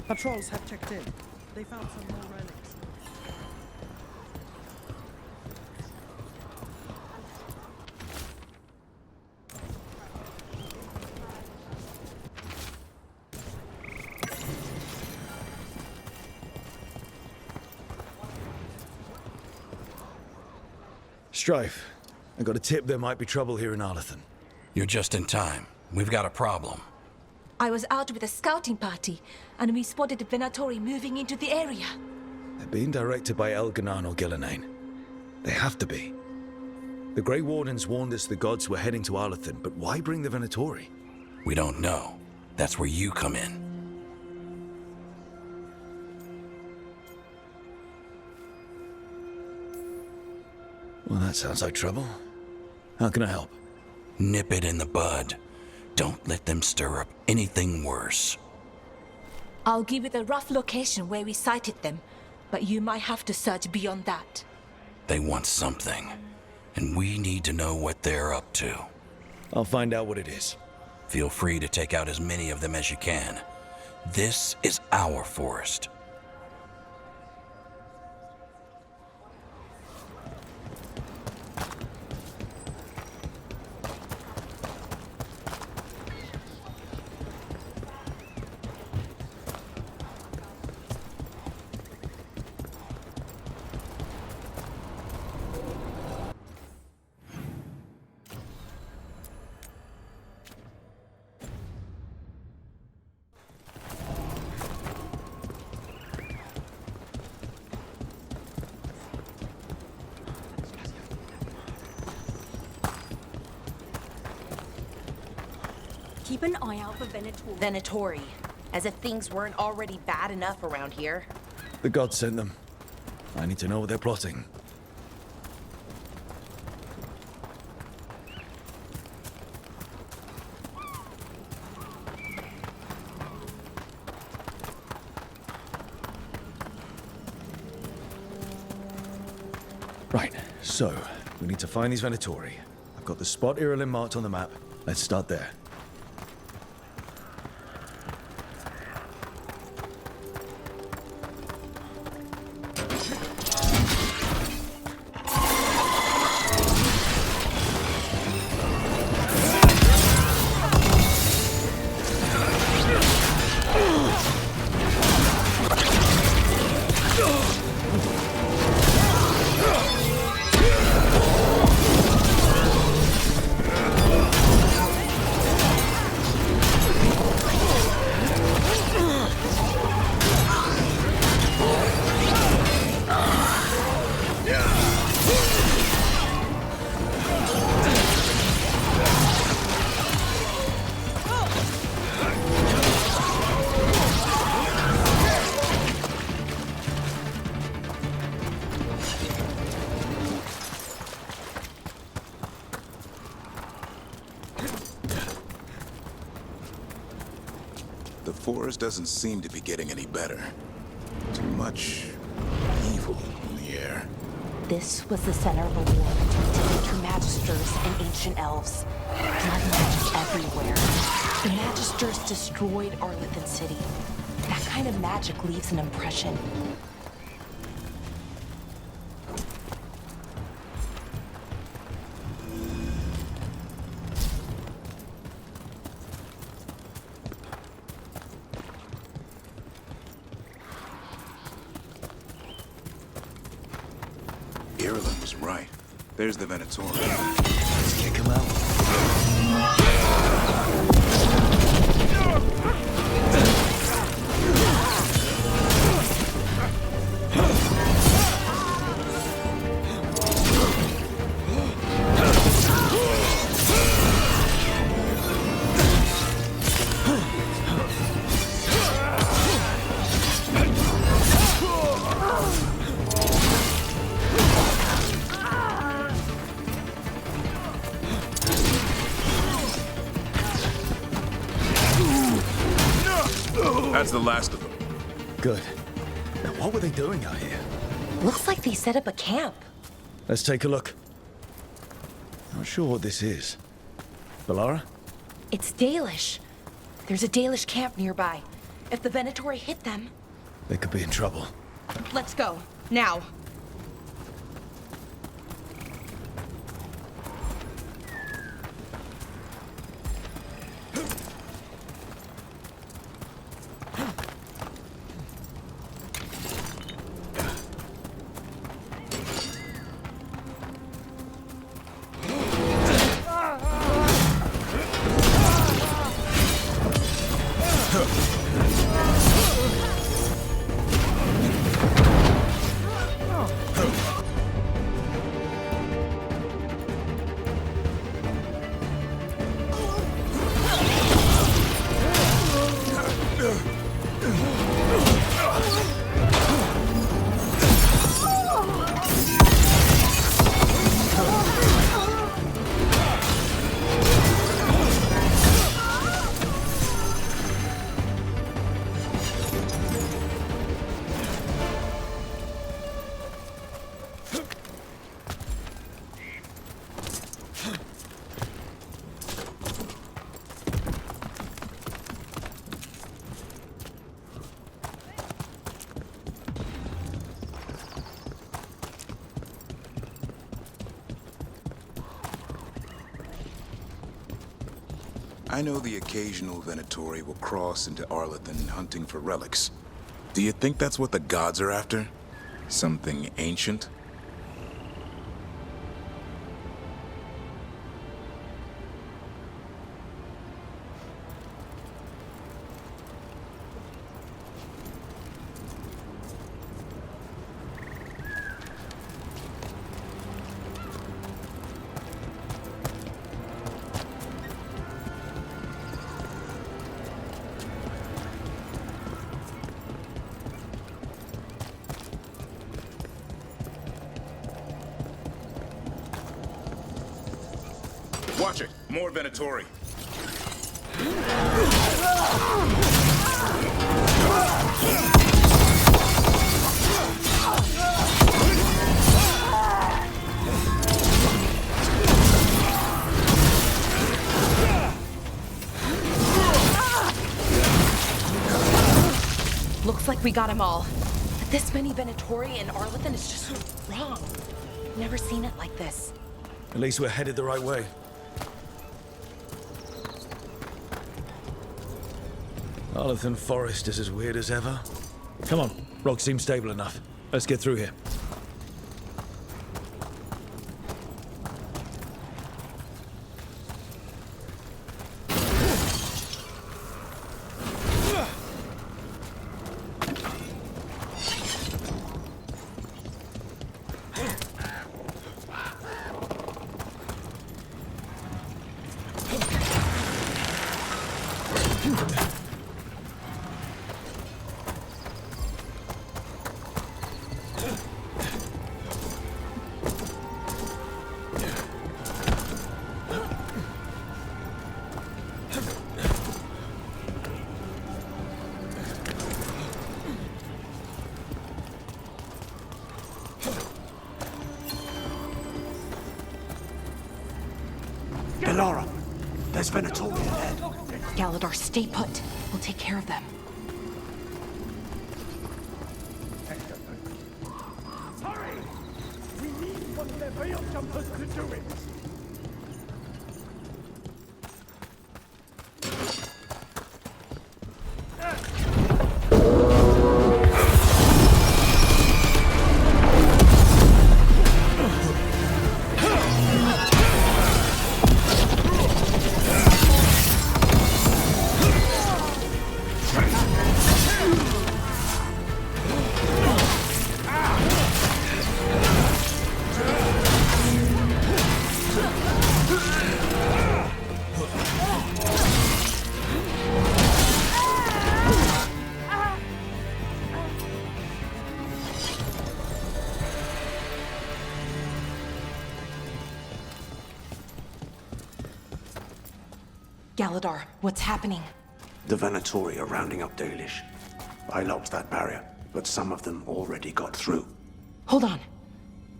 Patrols have checked in. They found some more relics. Strife, I got a tip there might be trouble here in Arlathan. You're just in time. We've got a problem. I was out with a scouting party, and we spotted the Venatori moving into the area. They're being directed by Elganan or Gillenane. They have to be. The Grey Wardens warned us the gods were heading to Arlathan, but why bring the Venatori? We don't know. That's where you come in. Well, that sounds like trouble. How can I help? Nip it in the bud. Don't let them stir up anything worse. I'll give you the rough location where we sighted them, but you might have to search beyond that. They want something, and we need to know what they're up to. I'll find out what it is. Feel free to take out as many of them as you can. This is our forest. Keep an eye out for Venatori. As if things weren't already bad enough around here. The gods sent them. I need to know what they're plotting. Right, so, we need to find these Venatori. I've got the spot Irulan marked on the map. Let's start there. The forest doesn't seem to be getting any better. Too much evil in the air. This was the center of a war between true magisters and ancient elves. Blood magic everywhere. The magisters destroyed Arlathan City. That kind of magic leaves an impression. Irulan was right. There's the Venatori. Let's kick him out. That's the last of them. Good. Now, what were they doing out here? Looks like they set up a camp. Let's take a look. Not sure what this is. Balara? It's Dalish. There's a Dalish camp nearby. If the Venatori hit them... They could be in trouble. Let's go. Now. I know the occasional Venatori will cross into Arlathan hunting for relics. Do you think that's what the gods are after? Something ancient? Watch it! More Venatori! Looks like we got them all. But this many Venatori in Arlathan is just wrong. Never seen it like this. At least we're headed the right way. Arlathan Forest is as weird as ever. Come on, rock seems stable enough. Let's get through here. Laura, there's Venatori ahead. Galadar, stay put. We'll take care of them. Hurry! We need one of their veil jumpers to do it. Galadar, what's happening? The Venatori are rounding up Dalish. I locked that barrier, but some of them already got through. Hold on.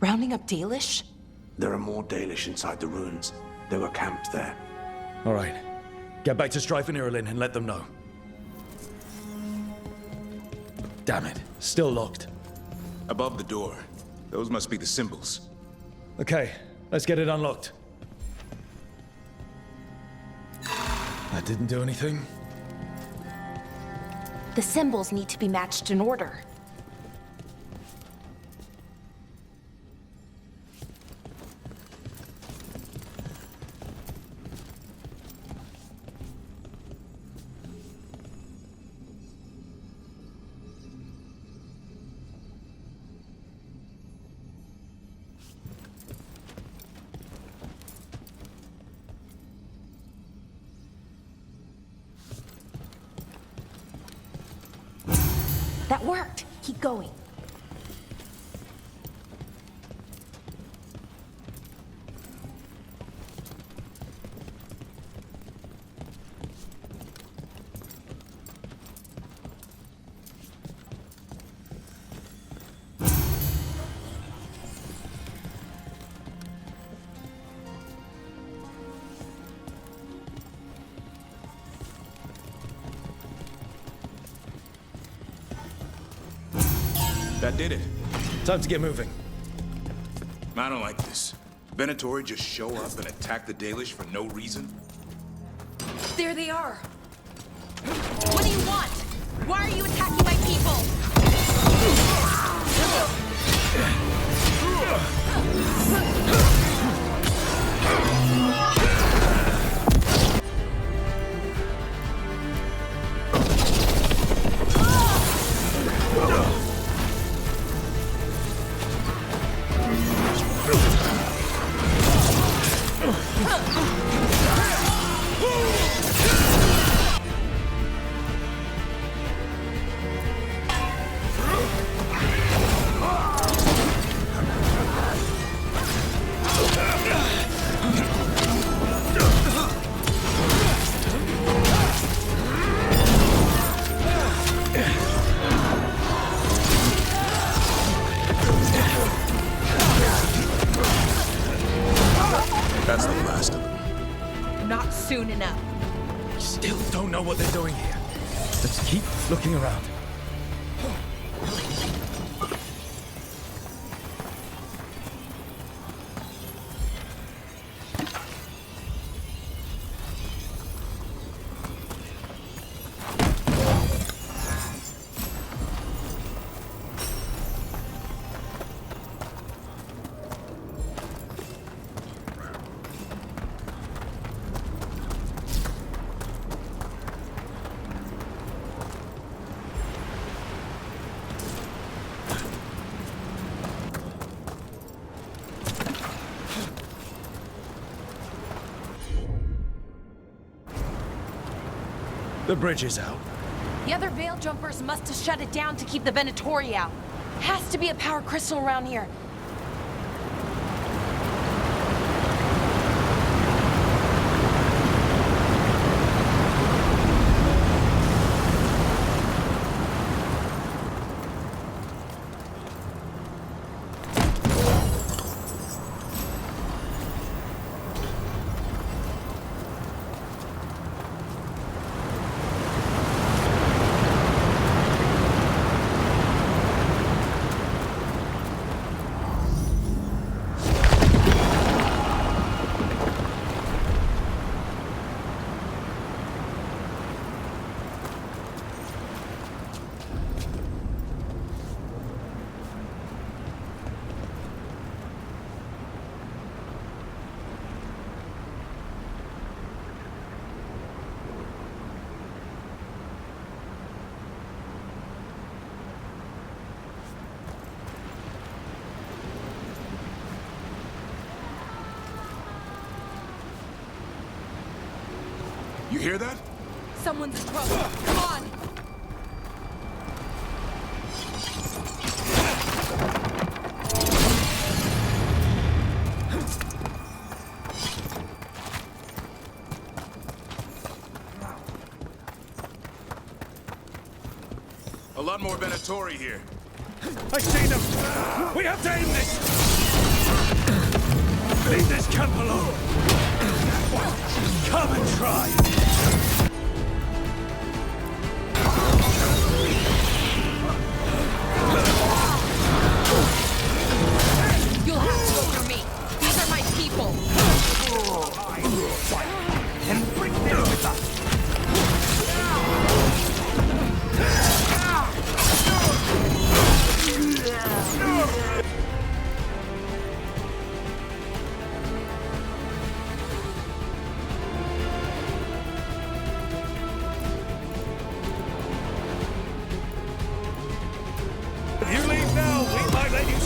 Rounding up Dalish? There are more Dalish inside the ruins. They were camped there. All right. Get back to Strife and Irulan and let them know. Damn it. Still locked. Above the door. Those must be the symbols. Okay, let's get it unlocked. That didn't do anything. The symbols need to be matched in order. That worked. Keep going. That did it. Time to get moving. I don't like this. Venatori just show up and attack the Dalish for no reason? There they are. What do you want? Why are you attacking my people? That's the last of them. Not soon enough. Still don't know what they're doing here. Let's keep looking around. The bridge is out. The other Veil Jumpers must have shut it down to keep the Venatori out. Has to be a power crystal around here. You hear that? Someone's in trouble. Come on. A lot more Venatori here. I see them! We have to aim this! Leave this camp alone! Come and try!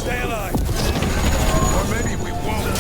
Stay alive! Or maybe we won't.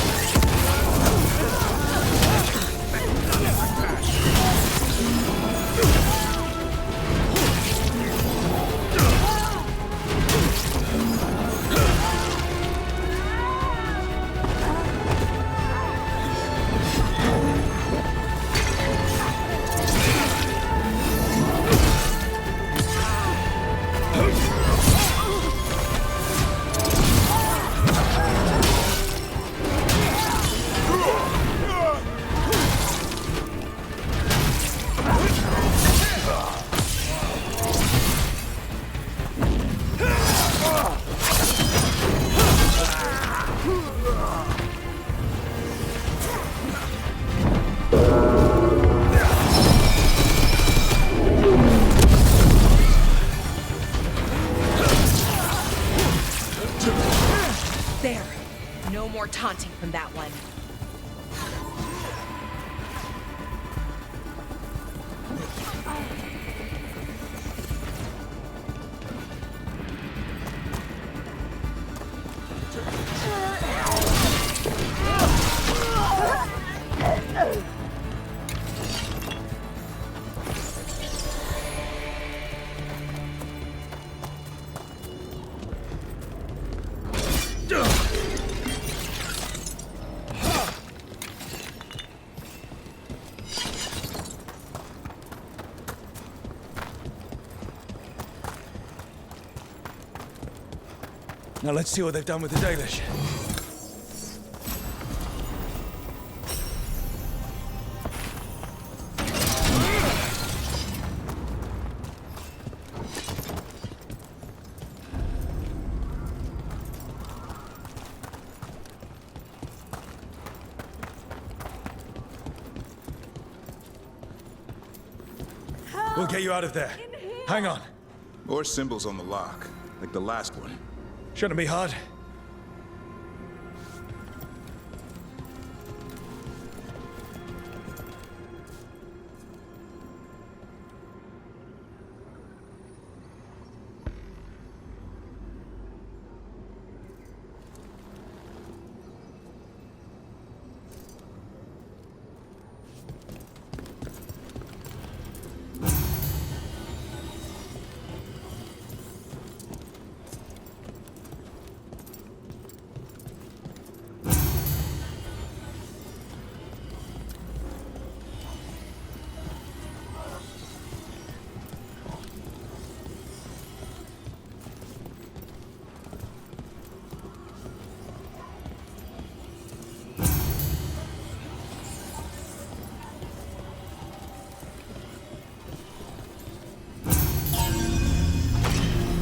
There. No more taunting from that one. Now let's see what they've done with the Dalish. We'll get you out of there. Hang on. More symbols on the lock, like the last one. Shouldn't be hard.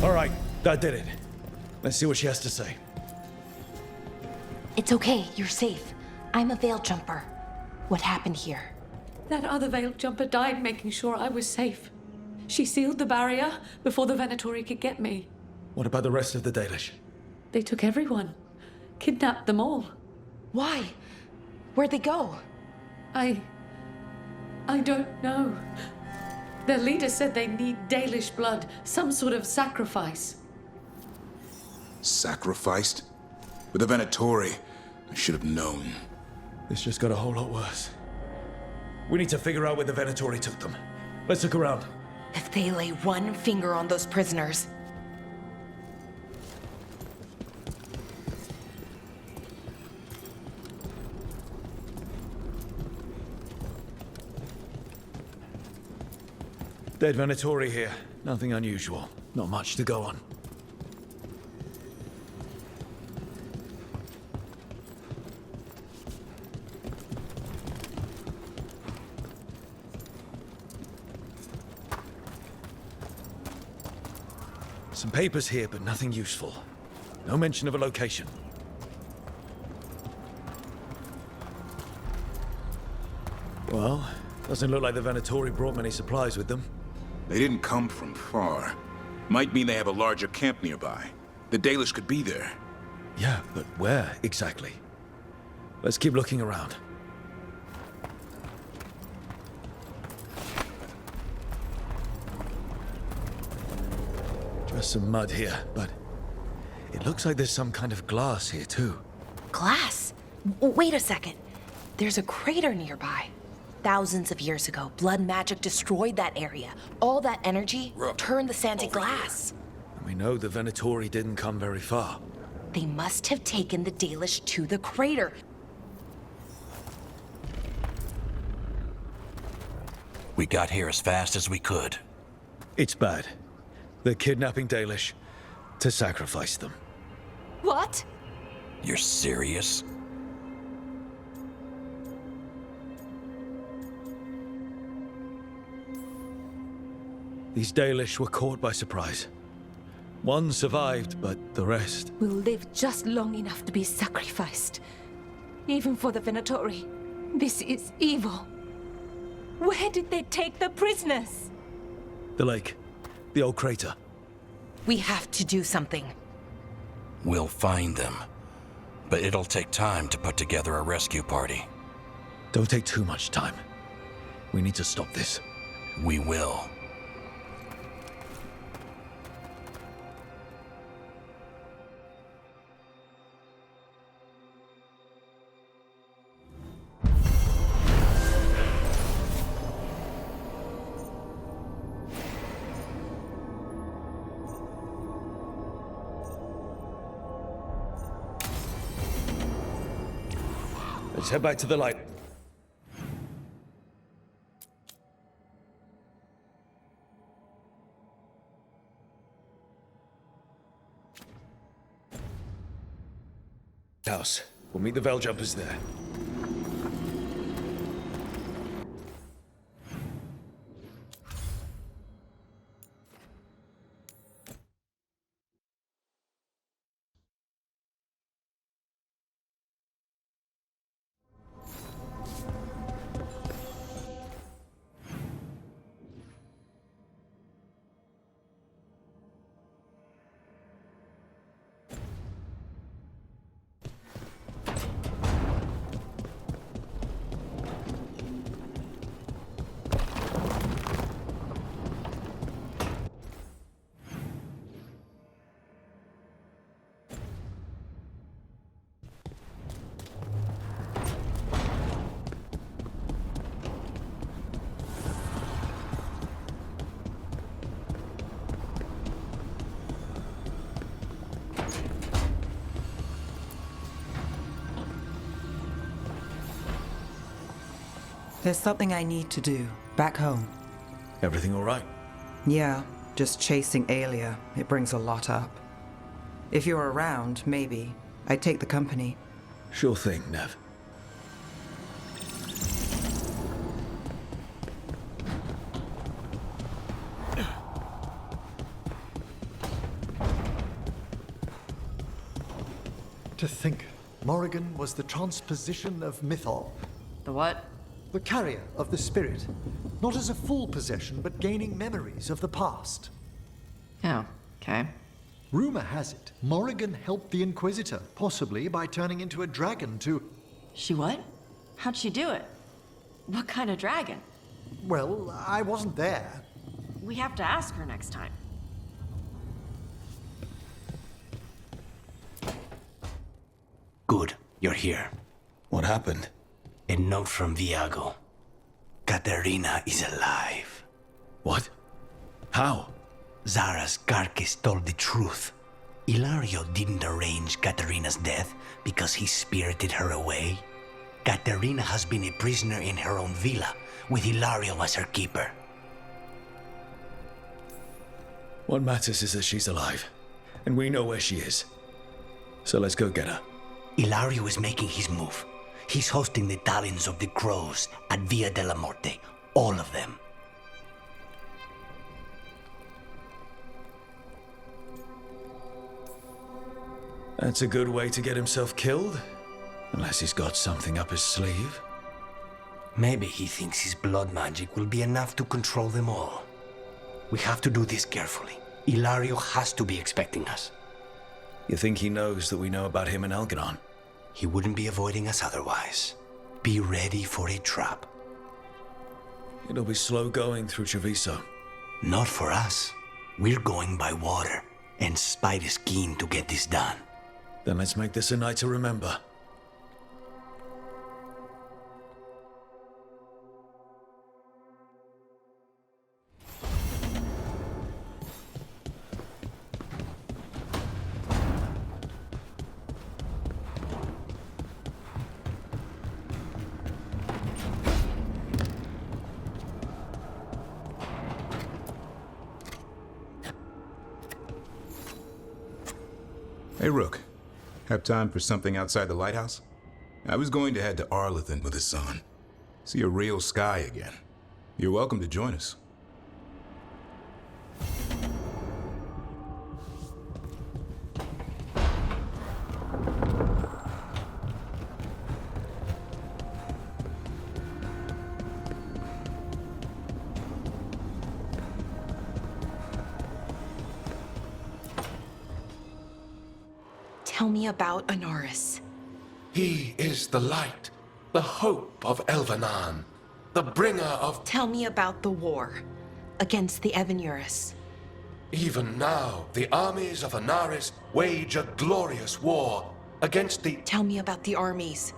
All right, that did it. Let's see what she has to say. It's okay, you're safe. I'm a veil jumper. What happened here? That other veiled jumper died making sure I was safe. She sealed the barrier before the Venatori could get me. What about the rest of the Dalish? They took everyone. Kidnapped them all. Why? Where'd they go? I don't know. Their leader said they need Dalish blood, some sort of sacrifice. Sacrificed? With the Venatori, I should have known. This just got a whole lot worse. We need to figure out where the Venatori took them. Let's look around. If they lay one finger on those prisoners. Dead Venatori here. Nothing unusual. Not much to go on. Some papers here, but nothing useful. No mention of a location. Well, doesn't look like the Venatori brought many supplies with them. They didn't come from far. Might mean they have a larger camp nearby. The Dalish could be there. Yeah, but where exactly? Let's keep looking around. Just some mud here, but It looks like there's some kind of glass here, too. Glass? Wait a second. There's a crater nearby. Thousands of years ago, blood magic destroyed that area. All that energy turned the sand to glass. And we know the Venatori didn't come very far. They must have taken the Dalish to the crater. We got here as fast as we could. It's bad. They're kidnapping Dalish to sacrifice them. What? You're serious? These Dalish were caught by surprise. One survived, but the rest... Will live just long enough to be sacrificed. Even for the Venatori. This is evil. Where did they take the prisoners? The lake. The old crater. We have to do something. We'll find them. But it'll take time to put together a rescue party. Don't take too much time. We need to stop this. We will. Let's head back to the light. House. We'll meet the Veil jumpers there. There's something I need to do back home. Everything all right? Yeah, just chasing Aelia. It brings a lot up. If you're around, maybe. I'd take the company. Sure thing, Nev. To think, Morrigan was the transposition of Mythol. The what? The carrier of the spirit. Not as a full possession, but gaining memories of the past. Oh, okay. Rumor has it, Morrigan helped the Inquisitor, possibly by turning into a dragon to... She what? How'd she do it? What kind of dragon? Well, I wasn't there. We have to ask her next time. Good, you're here. What happened? A note from Viago. Katerina is alive. What? How? Zara's carcass told the truth. Ilario didn't arrange Katerina's death because he spirited her away. Katerina has been a prisoner in her own villa, with Ilario as her keeper. What matters is that she's alive, and we know where she is. So let's go get her. Ilario is making his move. He's hosting the talons of the crows at Via della Morte. All of them. That's a good way to get himself killed. Unless he's got something up his sleeve. Maybe he thinks his blood magic will be enough to control them all. We have to do this carefully. Ilario has to be expecting us. You think he knows that we know about him and Elganon? He wouldn't be avoiding us otherwise. Be ready for a trap. It'll be slow going through Treviso. Not for us. We're going by water, and Spite is keen to get this done. Then let's make this a night to remember. Hey, Rook. Have time for something outside the lighthouse? I was going to head to Arlithin with the sun. See a real sky again. You're welcome to join us. Tell me about Anaris. He is the light, the hope of Elvenan, the bringer of... Tell me about the war against the Evenuris. Even now, the armies of Anaris wage a glorious war against the... Tell me about the armies.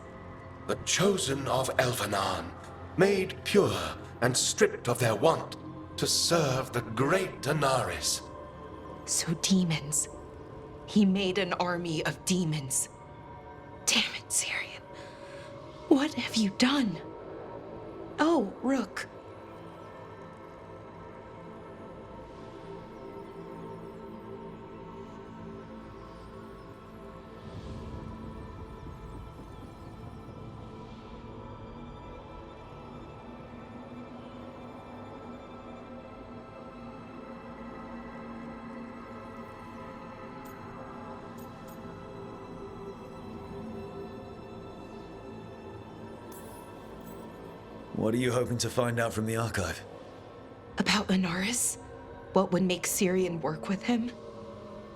The chosen of Elvenan, made pure and stripped of their want to serve the great Anaris. So demons. He made an army of demons. Damn it, Syrian. What have you done? Oh, Rook. What are you hoping to find out from the archive? About Anaris? What would make Syrian work with him?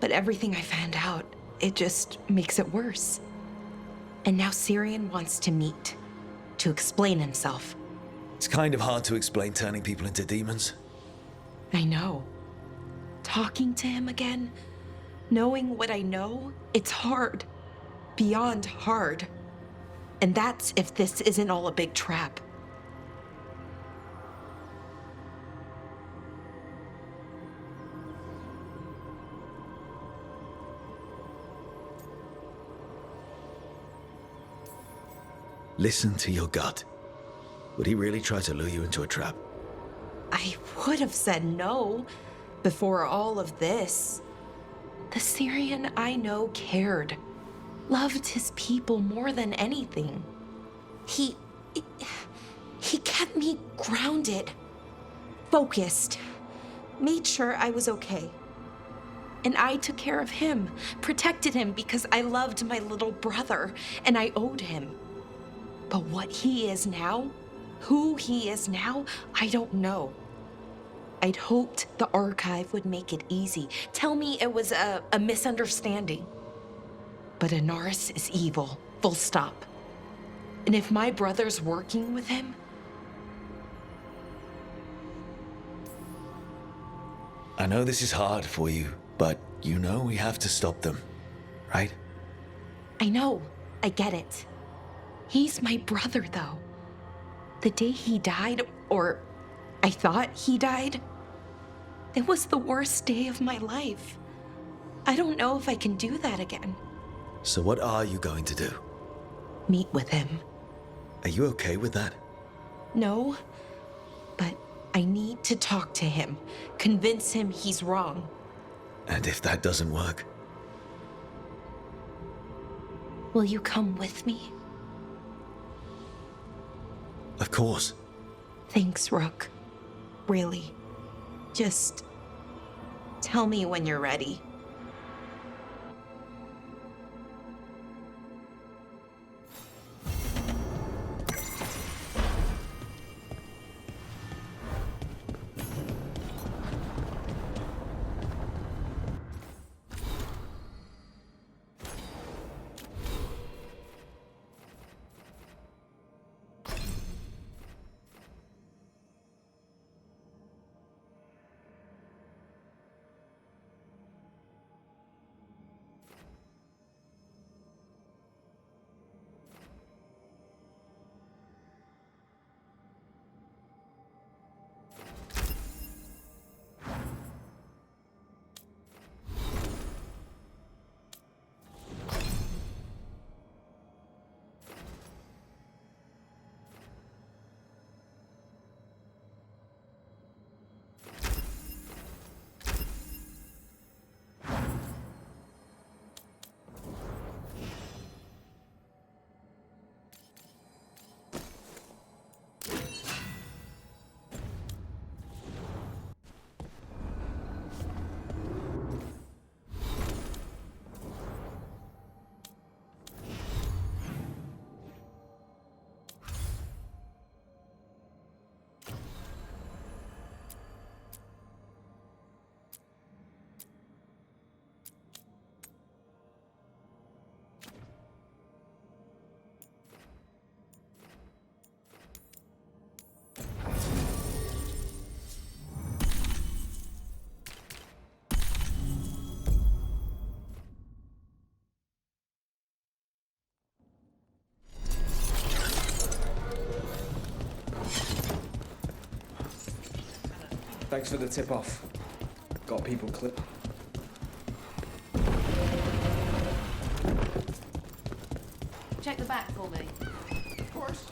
But everything I found out, it just makes it worse. And now Syrian wants to meet, to explain himself. It's kind of hard to explain turning people into demons. I know. Talking to him again, knowing what I know, it's hard. Beyond hard. And that's if this isn't all a big trap. Listen to your gut. Would he really try to lure you into a trap? I would have said no before all of this. The Syrian I know cared, loved his people more than anything. He kept me grounded, focused, made sure I was okay. And I took care of him, protected him because I loved my little brother and I owed him. But what he is now, who he is now, I don't know. I'd hoped the archive would make it easy. Tell me it was a misunderstanding. But Anaris is evil, full stop. And if my brother's working with him... I know this is hard for you, but you know we have to stop them, right? I know, I get it. He's my brother, though. The day he died, or I thought he died, it was the worst day of my life. I don't know if I can do that again. So what are you going to do? Meet with him. Are you okay with that? No, but I need to talk to him, convince him he's wrong. And if that doesn't work? Will you come with me? Of course. Thanks, Rook. Really. Just tell me when you're ready. Thanks for the tip-off. Got people clipped. Check the back for me. Of course.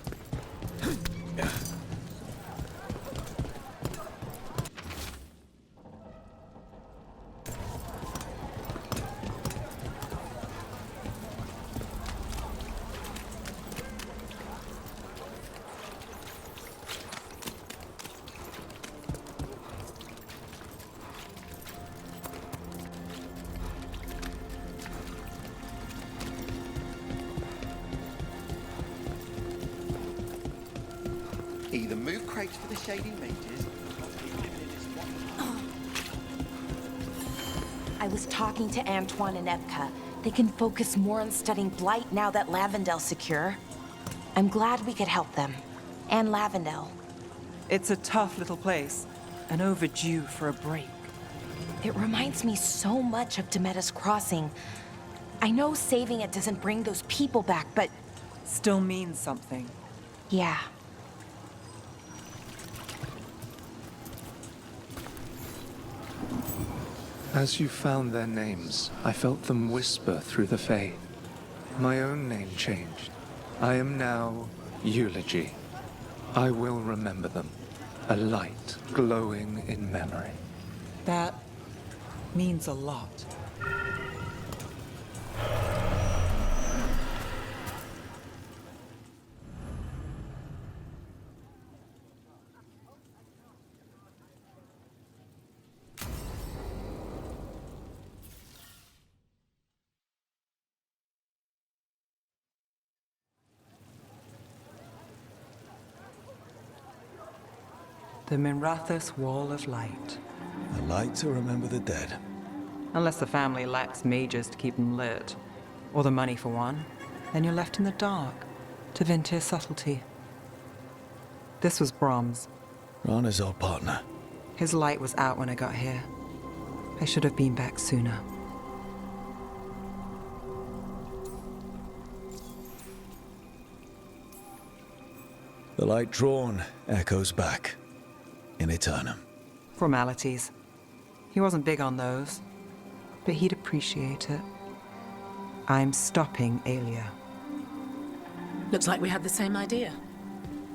Either move crates for the shady mages. I was talking to Antoine and Epka. They can focus more on studying Blight now that Lavendel's secure. I'm glad we could help them. And Lavendel. It's a tough little place, and overdue for a break. It reminds me so much of Demetta's Crossing. I know saving it doesn't bring those people back, but... Still means something. Yeah. As you found their names, I felt them whisper through the Fae. My own name changed. I am now Eulogy. I will remember them. A light glowing in memory. That means a lot. The Minrathous Wall of Light. A light to remember the dead. Unless the family lacks mages to keep them lit, or the money for one, then you're left in the dark to Vintir's subtlety. This was Brahms. Rana's old partner. His light was out when I got here. I should have been back sooner. The light drawn echoes back in Eternum. Formalities. He wasn't big on those, but he'd appreciate it. I'm stopping Aelia. Looks like we had the same idea.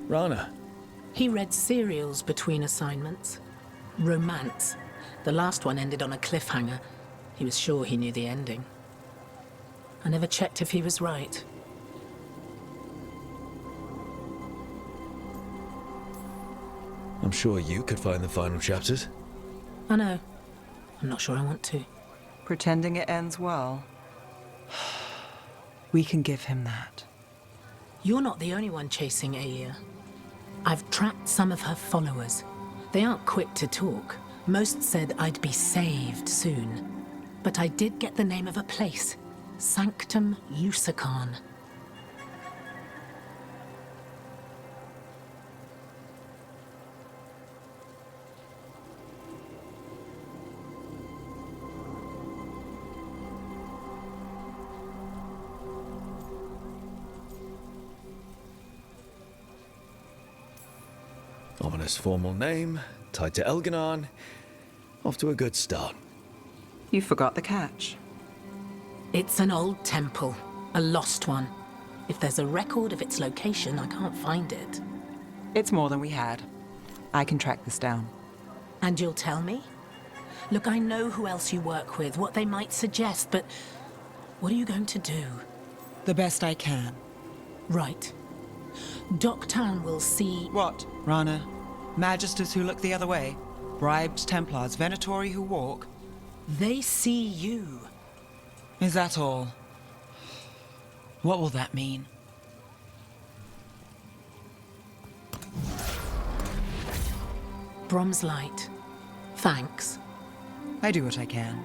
Rana. He read serials between assignments. Romance. The last one ended on a cliffhanger. He was sure he knew the ending. I never checked if he was right. I'm sure you could find the final chapters. I know. I'm not sure I want to. Pretending it ends well. We can give him that. You're not the only one chasing Aelia. I've tracked some of her followers. They aren't quick to talk. Most said I'd be saved soon. But I did get the name of a place. Sanctum Lucican. Ominous formal name, tied to Elganon. Off to a good start. You forgot the catch. It's an old temple. A lost one. If there's a record of its location, I can't find it. It's more than we had. I can track this down. And you'll tell me? Look, I know who else you work with, what they might suggest, but what are you going to do? The best I can. Right. Docktown will see... What, Rana? Magisters who look the other way? Bribed Templars, Venatori who walk? They see you. Is that all? What will that mean? Brom's light. Thanks. I do what I can.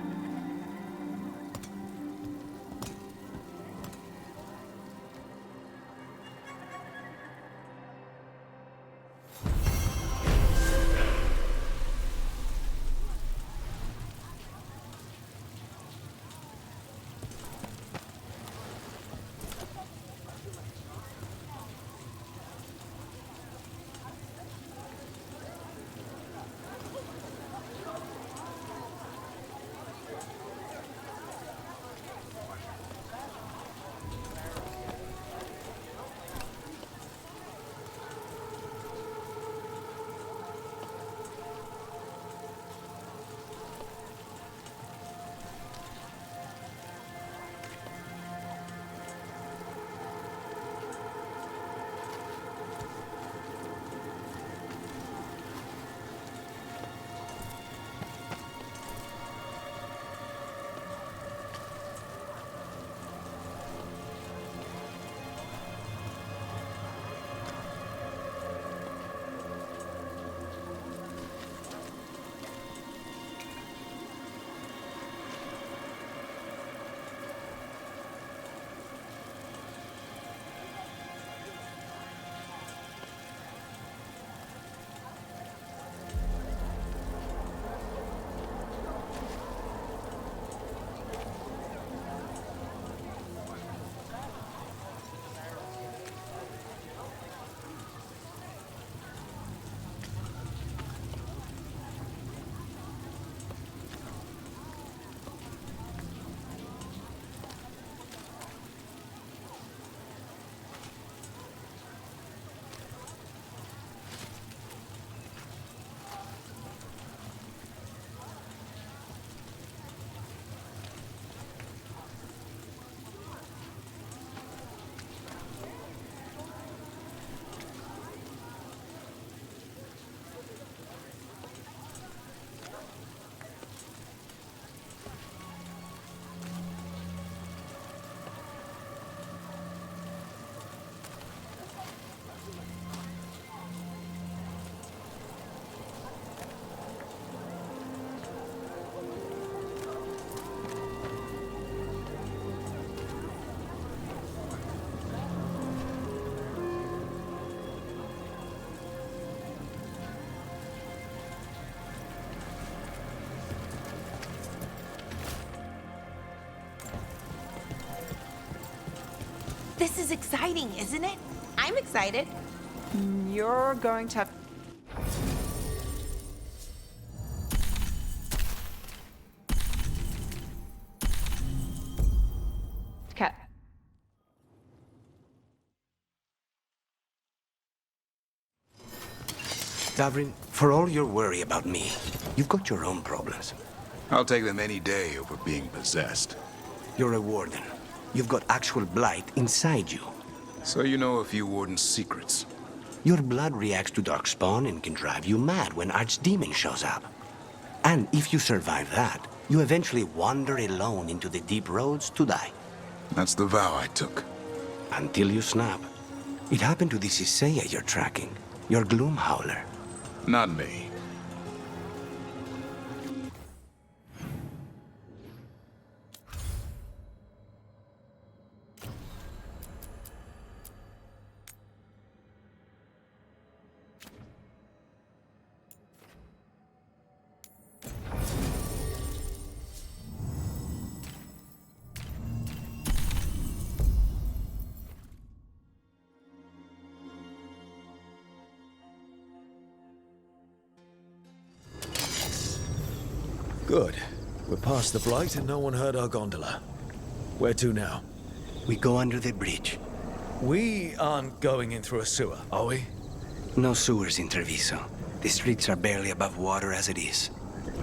This is exciting, isn't it? I'm excited. You're going to have... Cat. Davrin, for all your worry about me, you've got your own problems. I'll take them any day over being possessed. You're a warden. You've got actual blight inside you. So you know a few warden's secrets. Your blood reacts to darkspawn and can drive you mad when Archdemon shows up. And if you survive that, you eventually wander alone into the deep roads to die. That's the vow I took. Until you snap. It happened to this Isaiah you're tracking, your gloom howler. Not me. Good. We're past the blight and no one heard our gondola. Where to now? We go under the bridge. We aren't going in through a sewer, are we? No sewers in Treviso. The streets are barely above water as it is.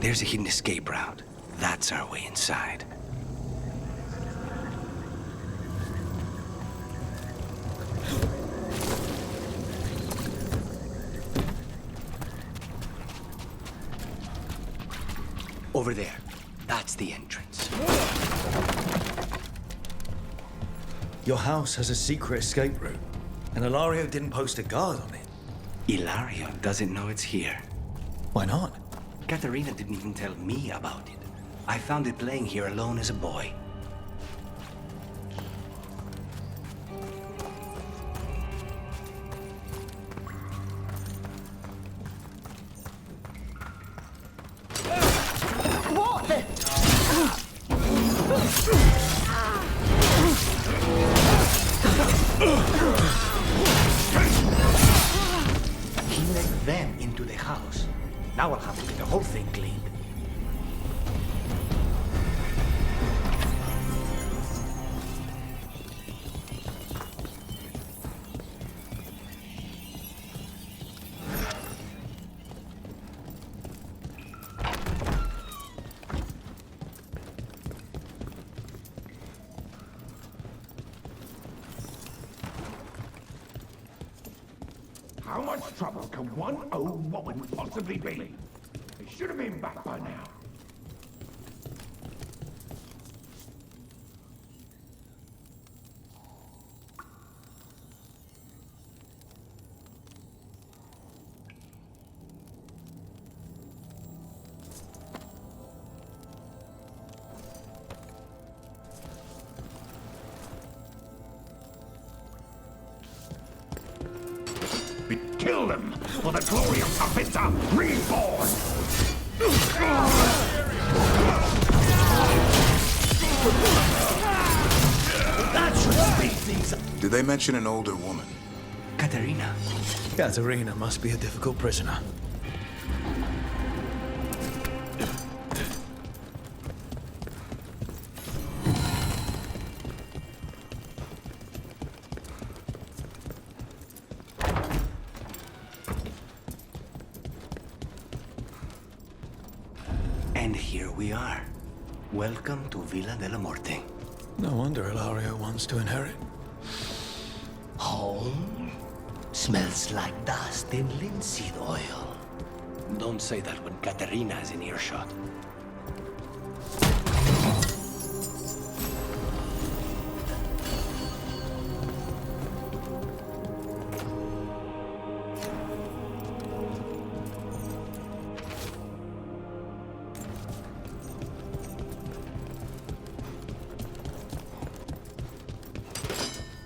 There's a hidden escape route. That's our way inside. Over there. That's the entrance. Your house has a secret escape route, and Ilario didn't post a guard on it. Ilario doesn't know it's here. Why not? Katerina didn't even tell me about it. I found it playing here alone as a boy. What the? He let them into the house. Now I'll have to get the whole thing cleaned. How much trouble can one old woman possibly be? They should have been back by now. We kill them for the glory of Kapitza reborn! That should speed things up. Did they mention an older woman? Katerina. Katerina must be a difficult prisoner. And here we are. Welcome to Villa della Morte. No wonder Ilario wants to inherit. Home? Smells like dust and linseed oil. Don't say that when Katerina is in earshot.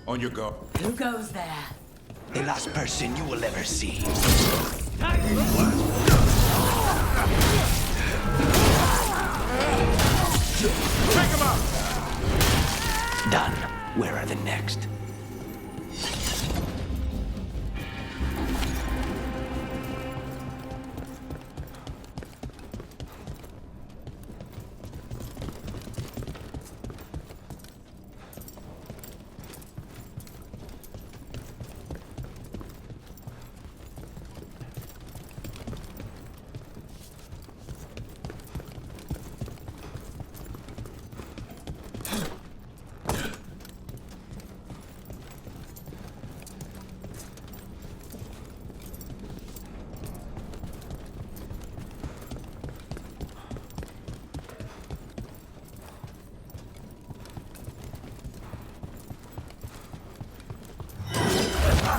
On your guard. Who goes there? The last person you will ever see. Take him out! Done. Where are the next?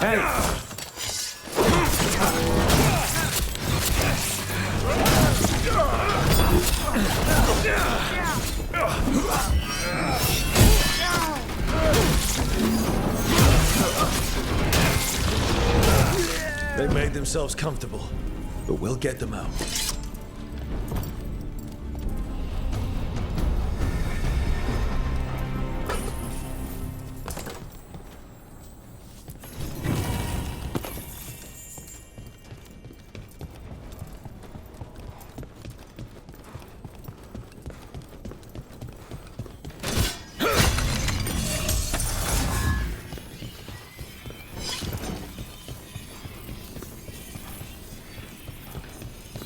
They made themselves comfortable, but we'll get them out.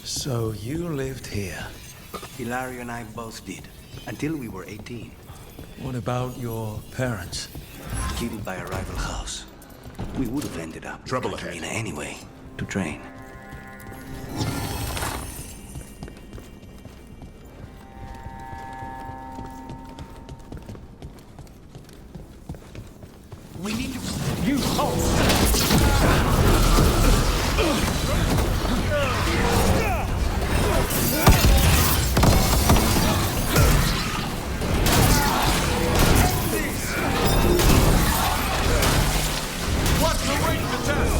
So you lived here? Hilario and I both did, until we were 18. What about your parents? Killed by a rival house. We would have ended up Trouble in ahead. Katarina anyway, to train. We need to use hope. What's the range attack?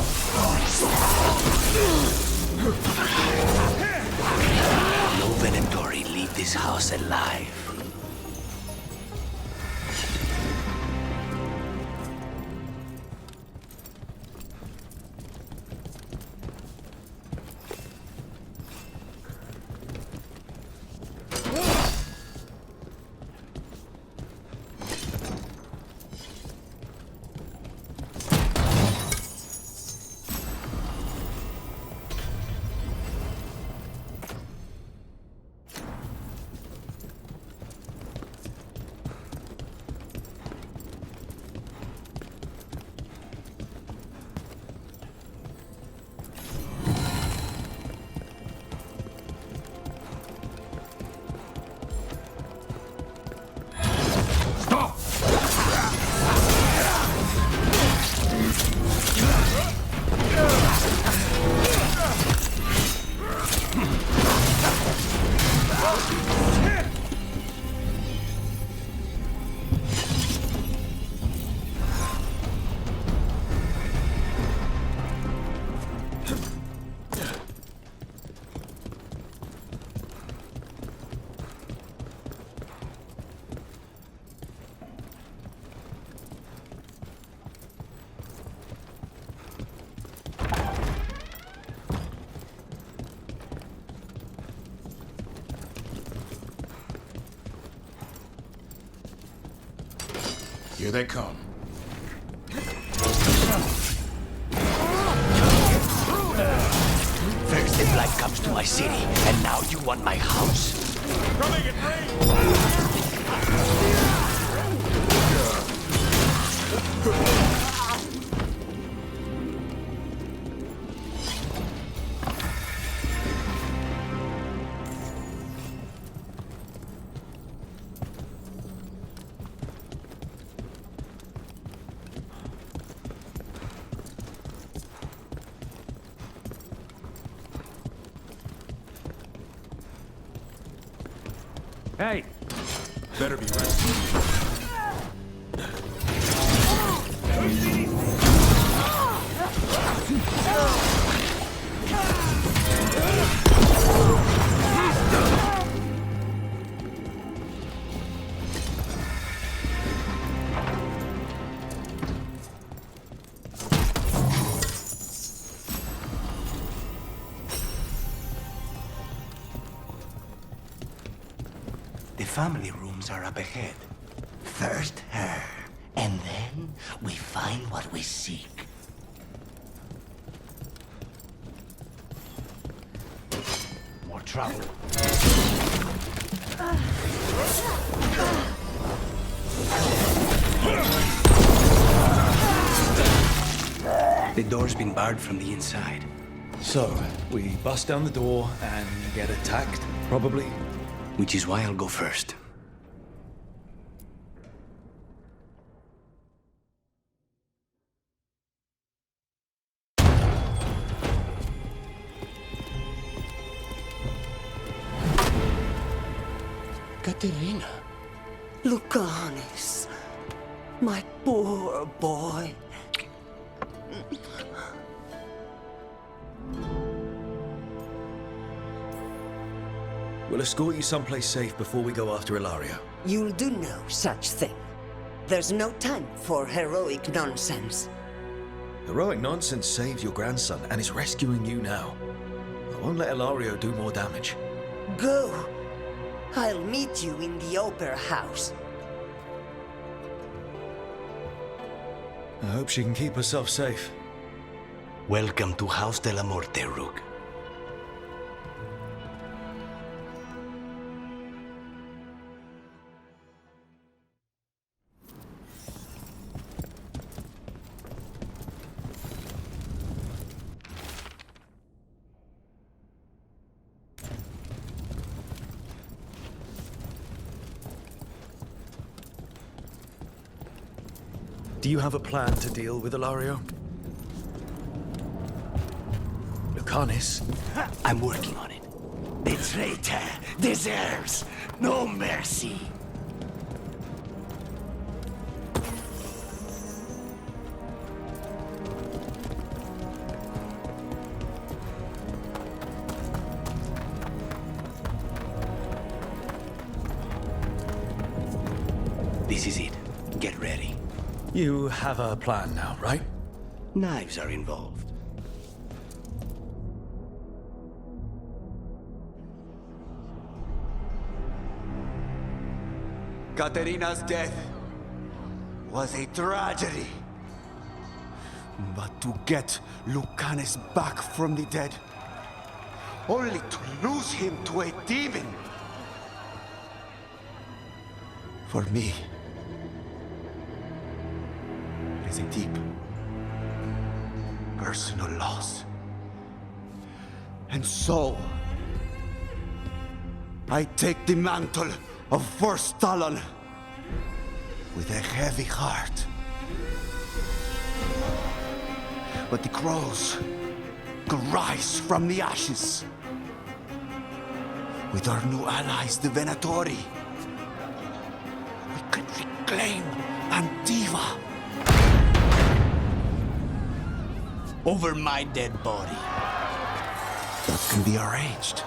No Venatori leave this house alive. Here they come. First the blood comes to my city, and now you want my house? Coming in range! Hey, Better be ready. The family rooms are up ahead. First her, and then we find what we seek. More trouble. The door's been barred from the inside. So, we bust down the door and get attacked, probably? Which is why I'll go first. Caterina. Lucanis. My poor boy. We'll escort you someplace safe before we go after Ilario. You'll do no such thing. There's no time for heroic nonsense. Heroic nonsense saved your grandson and is rescuing you now. I won't let Ilario do more damage. Go. I'll meet you in the Opera House. I hope she can keep herself safe. Welcome to House de la Muerte, Rook. Do you have a plan to deal with Ilario? Lucanis? I'm working on it. The traitor deserves no mercy. This is it. Get ready. You have a plan now, right? Knives are involved. Caterina's death was a tragedy. But to get Lucanis back from the dead, only to lose him to a demon. For me, it is a deep, personal loss. And so, I take the mantle of First Talon with a heavy heart. But the crows could rise from the ashes. With our new allies, the Venatori, we can reclaim Antiva. Over my dead body. That can be arranged.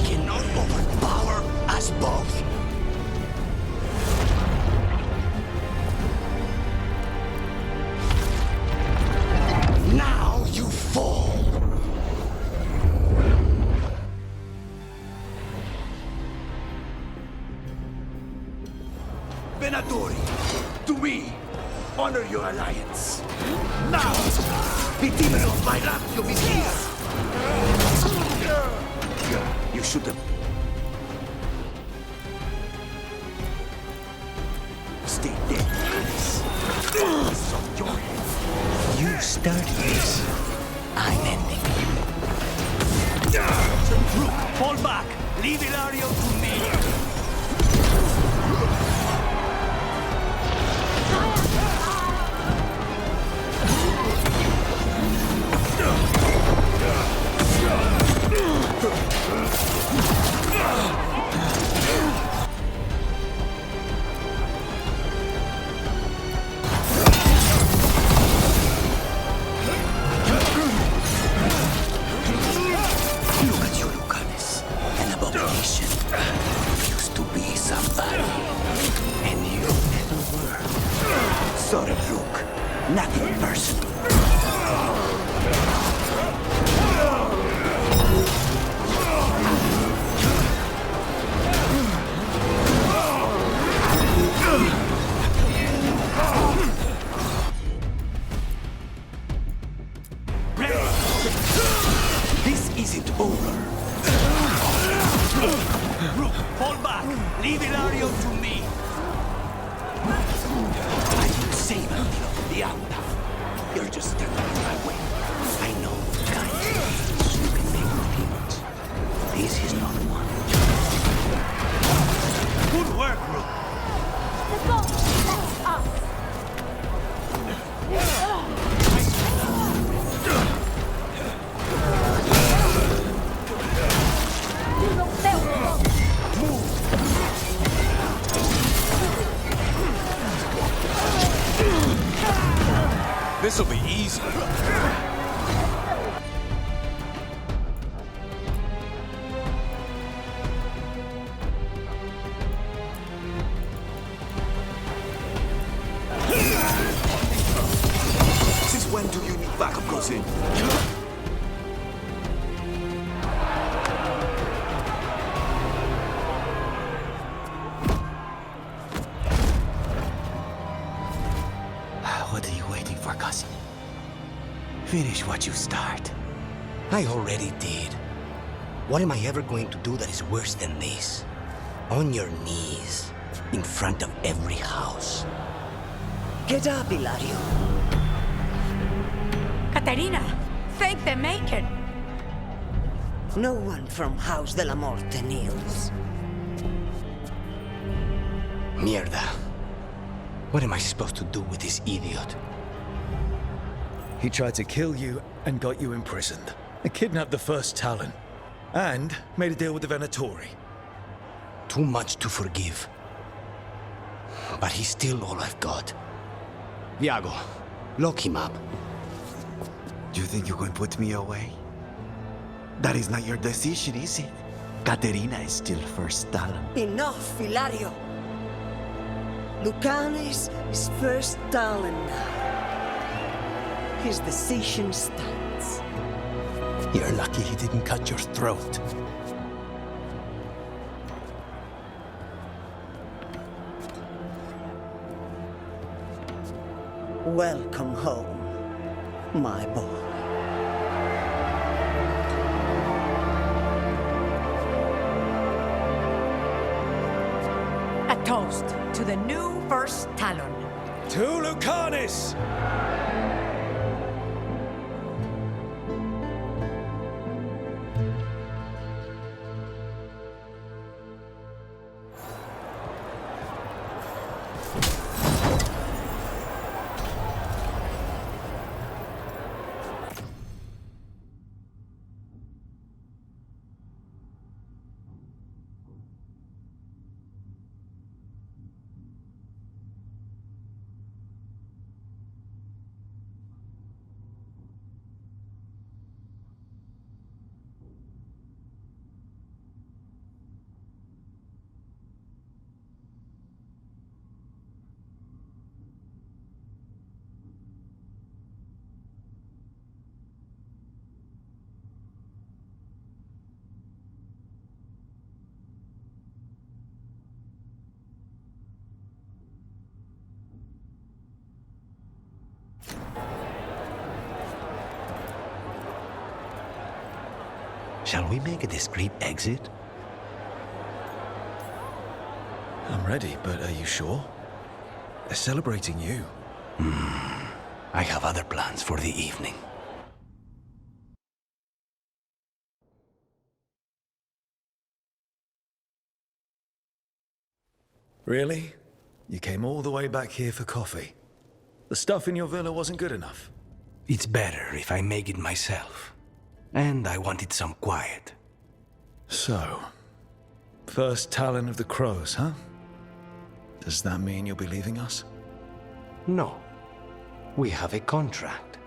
Cannot overpower us both. Now you fall. Venatori, to me, honor your alliance. Now, the demon of my Laptium is here. You should have stayed dead. This of your head. You started this. I'm ending it. Fall back. Leave Ilario to me. Look at you, Lucanis. An abomination. Used to be somebody. And you never were. Sorry, Rook. Nothing personal. This isn't over. Rook, fall back. Leave Ilario to me. I will save Antílope the Anta. You're just standing in my way. I know, guys. You can make repeats. This is not one. Good work, Rook. The boat! This'll be easy. Since when do you need backup, cousin? What are you waiting for, cousin? Finish what you start. I already did. What am I ever going to do that is worse than this? On your knees, in front of every house. Get up, Hilario. Caterina, thank the Maker. No one from House de la Morte kneels. Mierda. What am I supposed to do with this idiot? He tried to kill you and got you imprisoned. And kidnapped the first Talon. And made a deal with the Venatori. Too much to forgive. But he's still all I've got. Viago, lock him up. You think you can put me away? That is not your decision, is it? Caterina is still first Talon. Enough, Hilario. Lucanes is first Talon now. His decision stands. You're lucky he didn't cut your throat. Welcome home, my boy. A toast to the new first Talon. To Lucanis! Shall we make a discreet exit? I'm ready, but are you sure? They're celebrating you. I have other plans for the evening. Really? You came all the way back here for coffee? The stuff in your villa wasn't good enough? It's better if I make it myself. And I wanted some quiet. So, first Talon of the Crows, huh? Does that mean you'll be leaving us? No. We have a contract.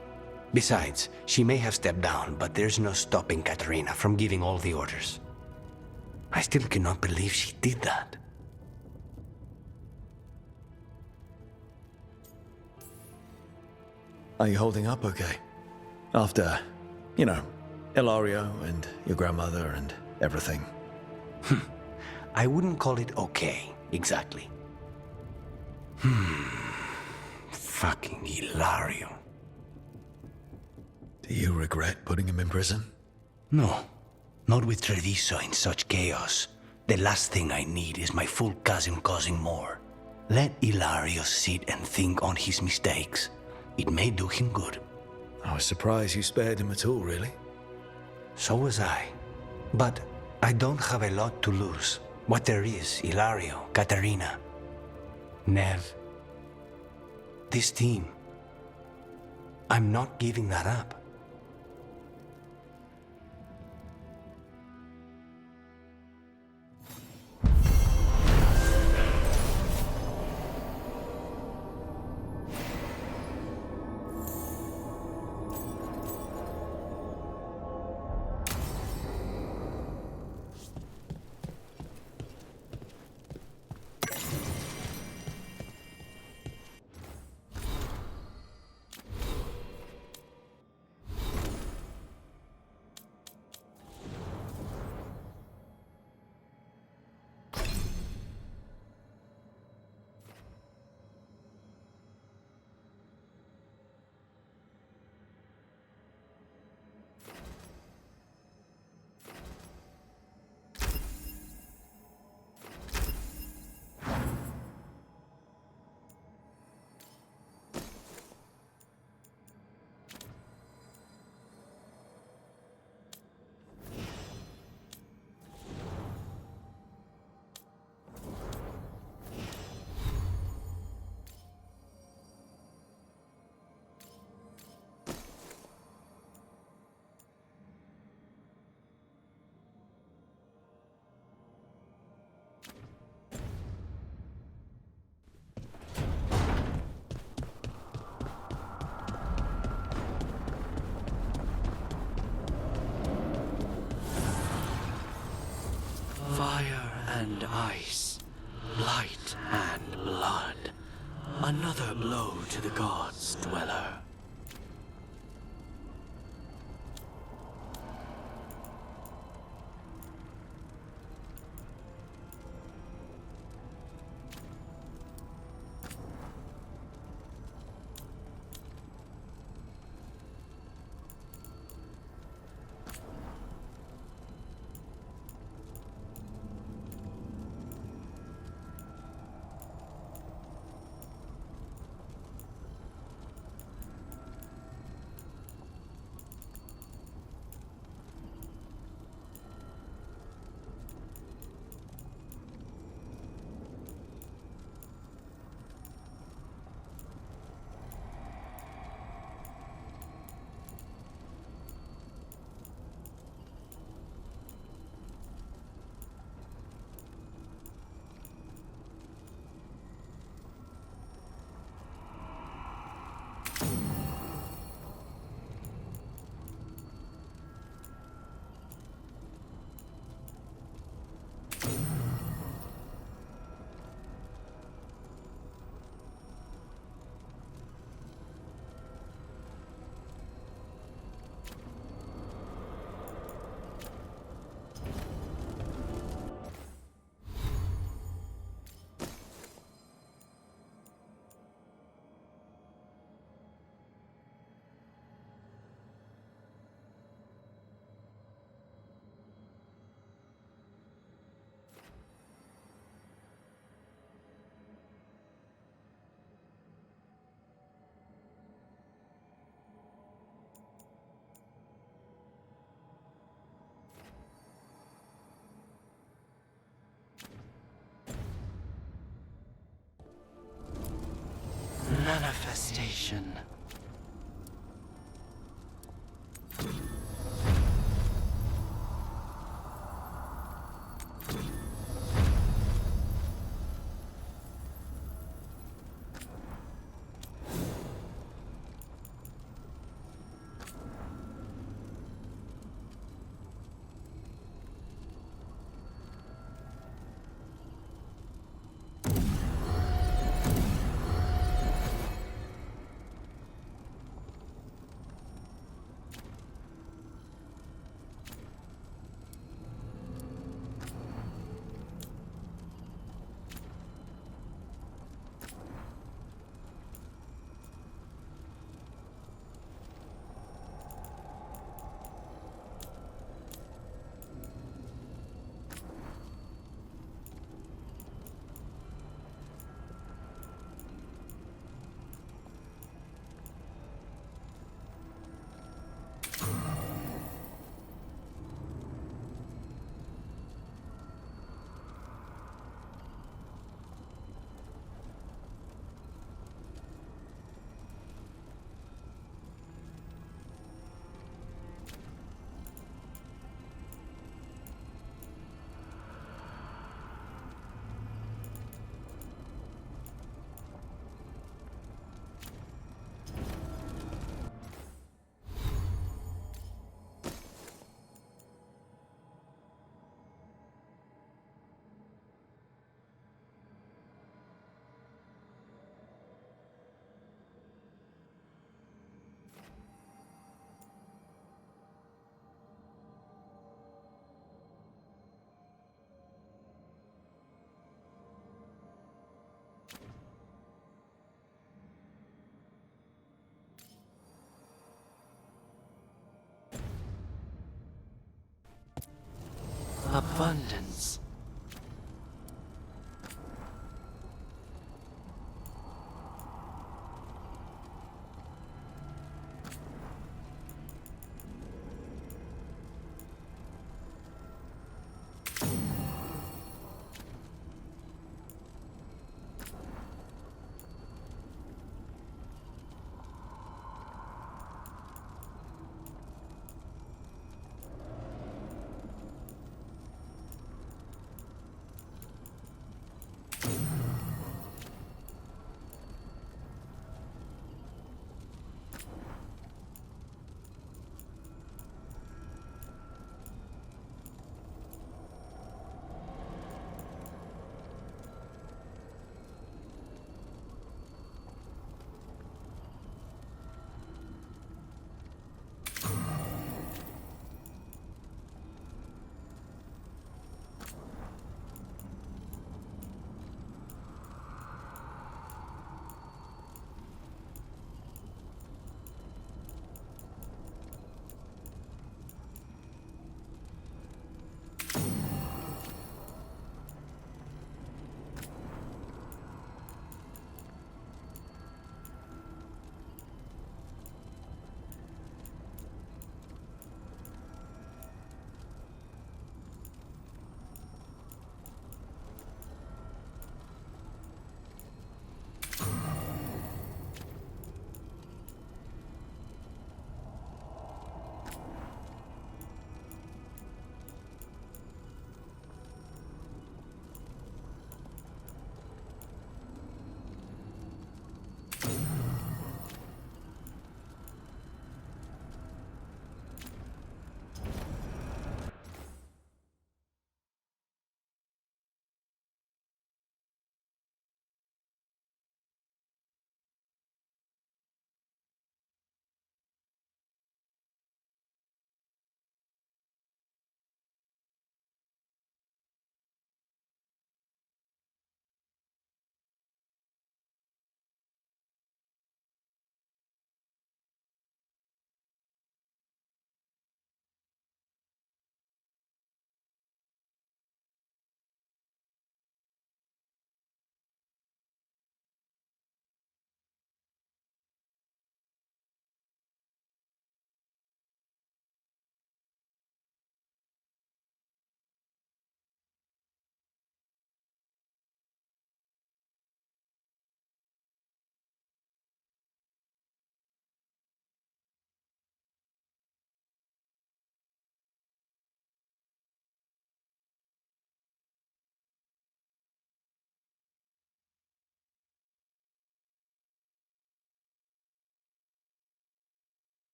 Besides, she may have stepped down, but there's no stopping Caterina from giving all the orders. I still cannot believe she did that. Are you holding up okay? After, you know, Ilario and your grandmother and everything. I wouldn't call it okay, exactly. Fucking Ilario. Do you regret putting him in prison? No, not with Treviso in such chaos. The last thing I need is my full cousin causing more. Let Ilario sit and think on his mistakes. It may do him good. I was surprised you spared him at all, really. So was I. But I don't have a lot to lose. What there is, Ilario, Caterina, Nev. This team. I'm not giving that up. Ice, light, and blood. Another blow to the gods, Dweller. Manifestation. Abundance.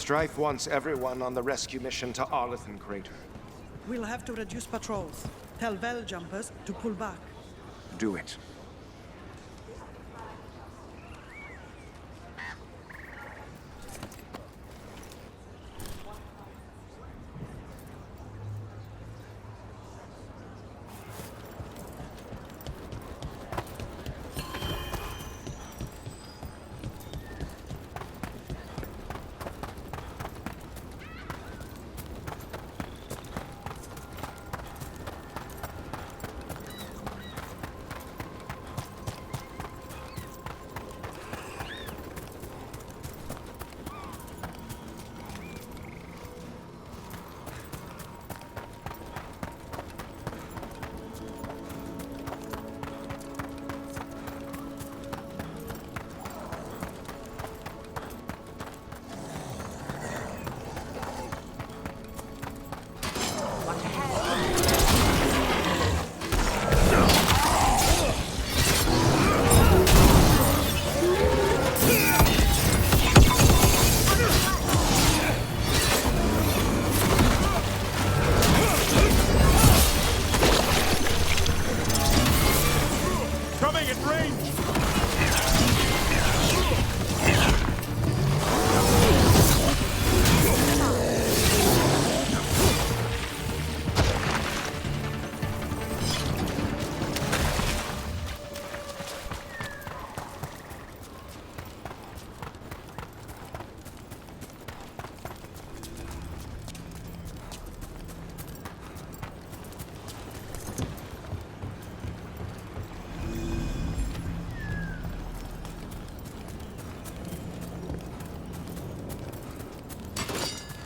Strife wants everyone on the rescue mission to Arlithan Crater. We'll have to reduce patrols. Tell Vel jumpers to pull back. Do it.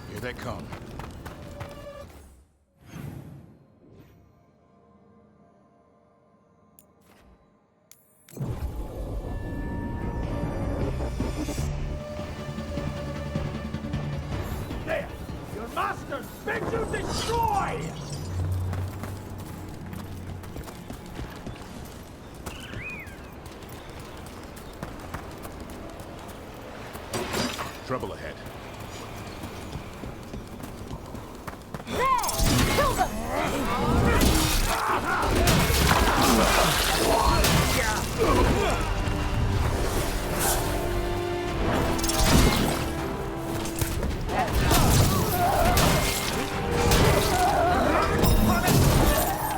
Here they come. There! Your master bids you destroy! Trouble ahead. Kill them!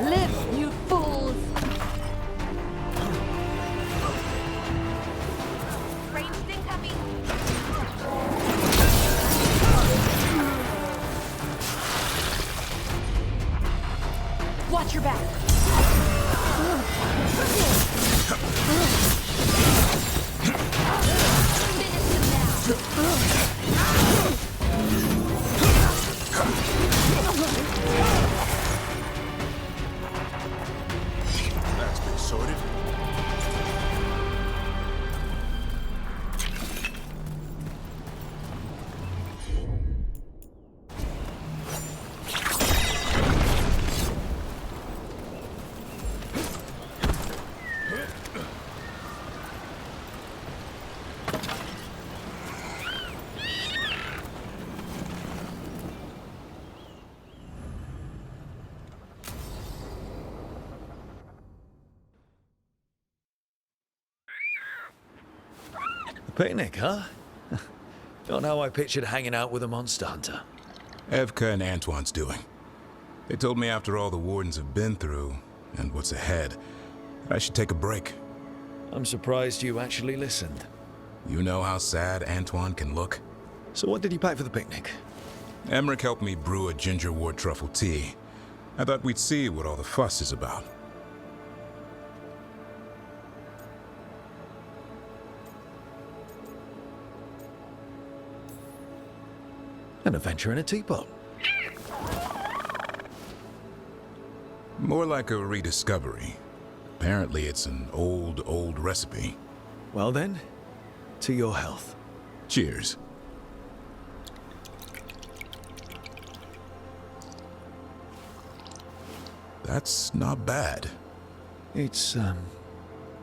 Live, you fools! Ranged incoming! Watch your back! That's been sorted. Picnic, huh? Not how I pictured hanging out with a monster hunter. Evka and Antoine's doing. They told me after all the Wardens have been through, and what's ahead, I should take a break. I'm surprised you actually listened. You know how sad Antoine can look? So what did you pack for the picnic? Emmerich helped me brew a gingerwort truffle tea. I thought we'd see what all the fuss is about. An adventure in a teapot. More like a rediscovery. Apparently it's an old recipe. Well then, to your health. Cheers. That's not bad. It's,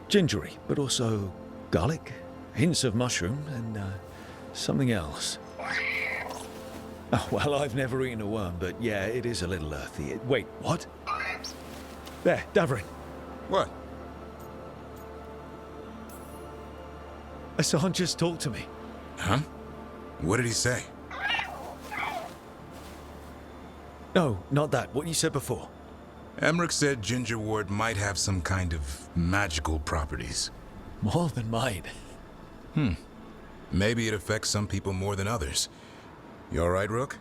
gingery, but also garlic, hints of mushroom, and, something else. Oh, well, I've never eaten a worm, but yeah, it is a little earthy. Wait, what? There, Davrin. What? Hassan just talked to me. Huh? What did he say? No, not that. What you said before. Emmerich said Ginger Ward might have some kind of magical properties. More than mine. Maybe it affects some people more than others. You all right, Rook?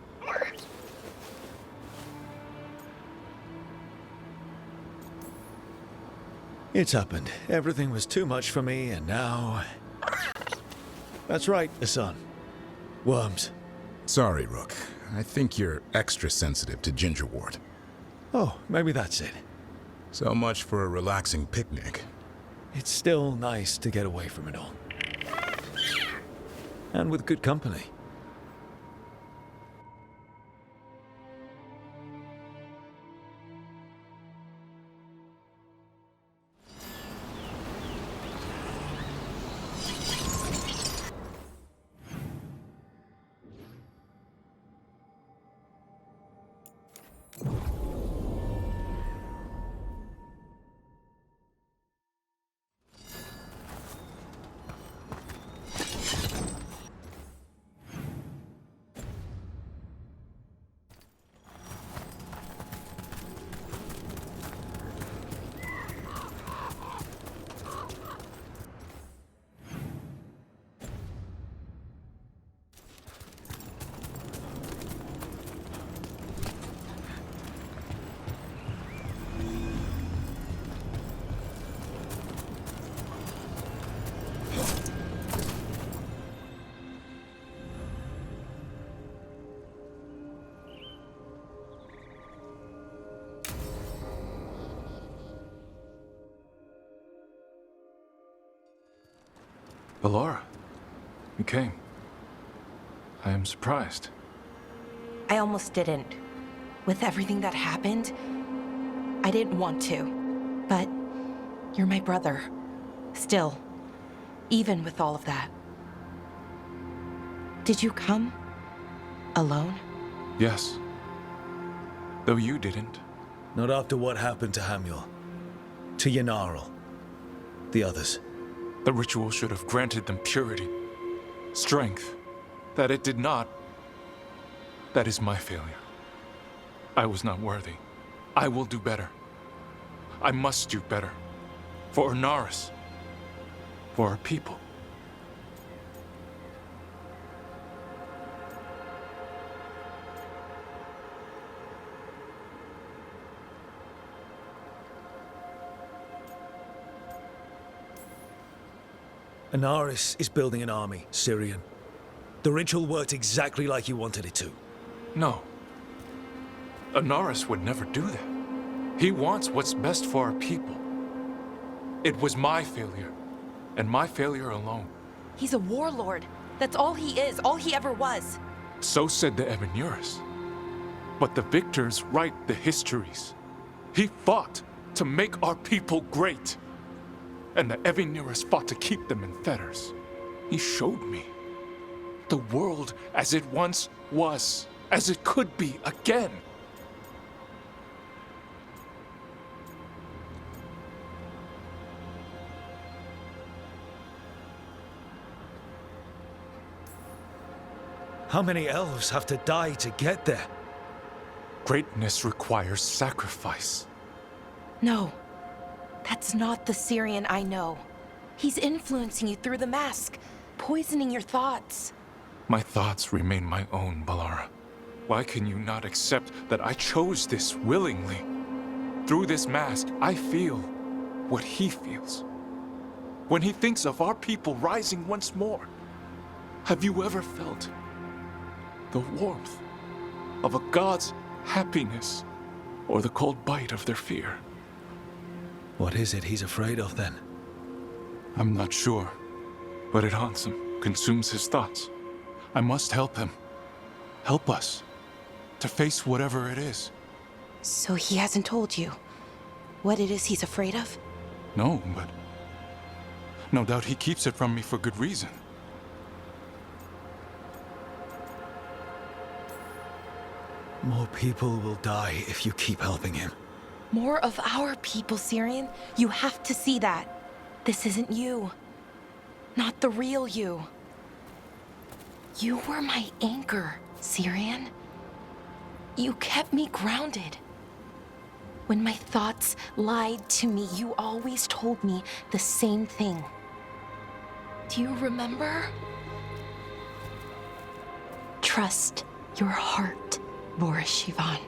It's happened. Everything was too much for me, and now... That's right, Hassan. Worms. Sorry, Rook. I think you're extra sensitive to Ginger Ward. Oh, maybe that's it. So much for a relaxing picnic. It's still nice to get away from it all. And with good company. Ballora, you came. I am surprised. I almost didn't. With everything that happened, I didn't want to. But you're my brother. Still, even with all of that. Did you come? Alone? Yes. Though you didn't. Not after what happened to Hamuel. To Yanarl. The others. The ritual should have granted them purity, strength. That it did not. That is my failure. I was not worthy. I will do better. I must do better. For Ornaris. For our people. Ornaris is building an army, Syrian. The ritual worked exactly like you wanted it to. No. Ornaris would never do that. He wants what's best for our people. It was my failure, and my failure alone. He's a warlord. That's all he is, all he ever was. So said the Ebenuris. But the victors write the histories. He fought to make our people great. And the Ebenuris fought to keep them in fetters. He showed me the world as it once was, as it could be again. How many elves have to die to get there? Greatness requires sacrifice. No. That's not the Syrian I know. He's influencing you through the mask, poisoning your thoughts. My thoughts remain my own, Ballora. Why can you not accept that I chose this willingly? Through this mask, I feel what he feels. When he thinks of our people rising once more, have you ever felt the warmth of a god's happiness or the cold bite of their fear? What is it he's afraid of, then? I'm not sure, but it haunts him, consumes his thoughts. I must help him. Help us to face whatever it is. So he hasn't told you what it is he's afraid of? No, but no doubt he keeps it from me for good reason. More people will die if you keep helping him. More of our people, Syrian. You have to see that. This isn't you. Not the real you. You were my anchor, Syrian. You kept me grounded. When my thoughts lied to me, you always told me the same thing. Do you remember? Trust your heart, Boris Shivan.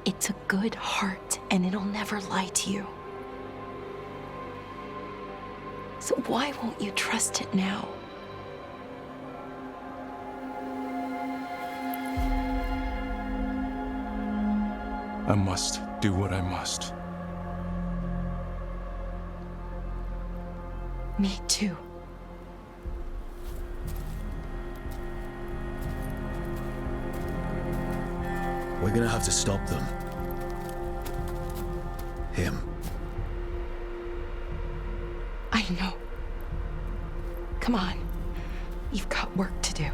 It's a good heart, and it'll never lie to you. So why won't you trust it now? I must do what I must. Me too. We're gonna have to stop them. Him. I know. Come on. You've got work to do.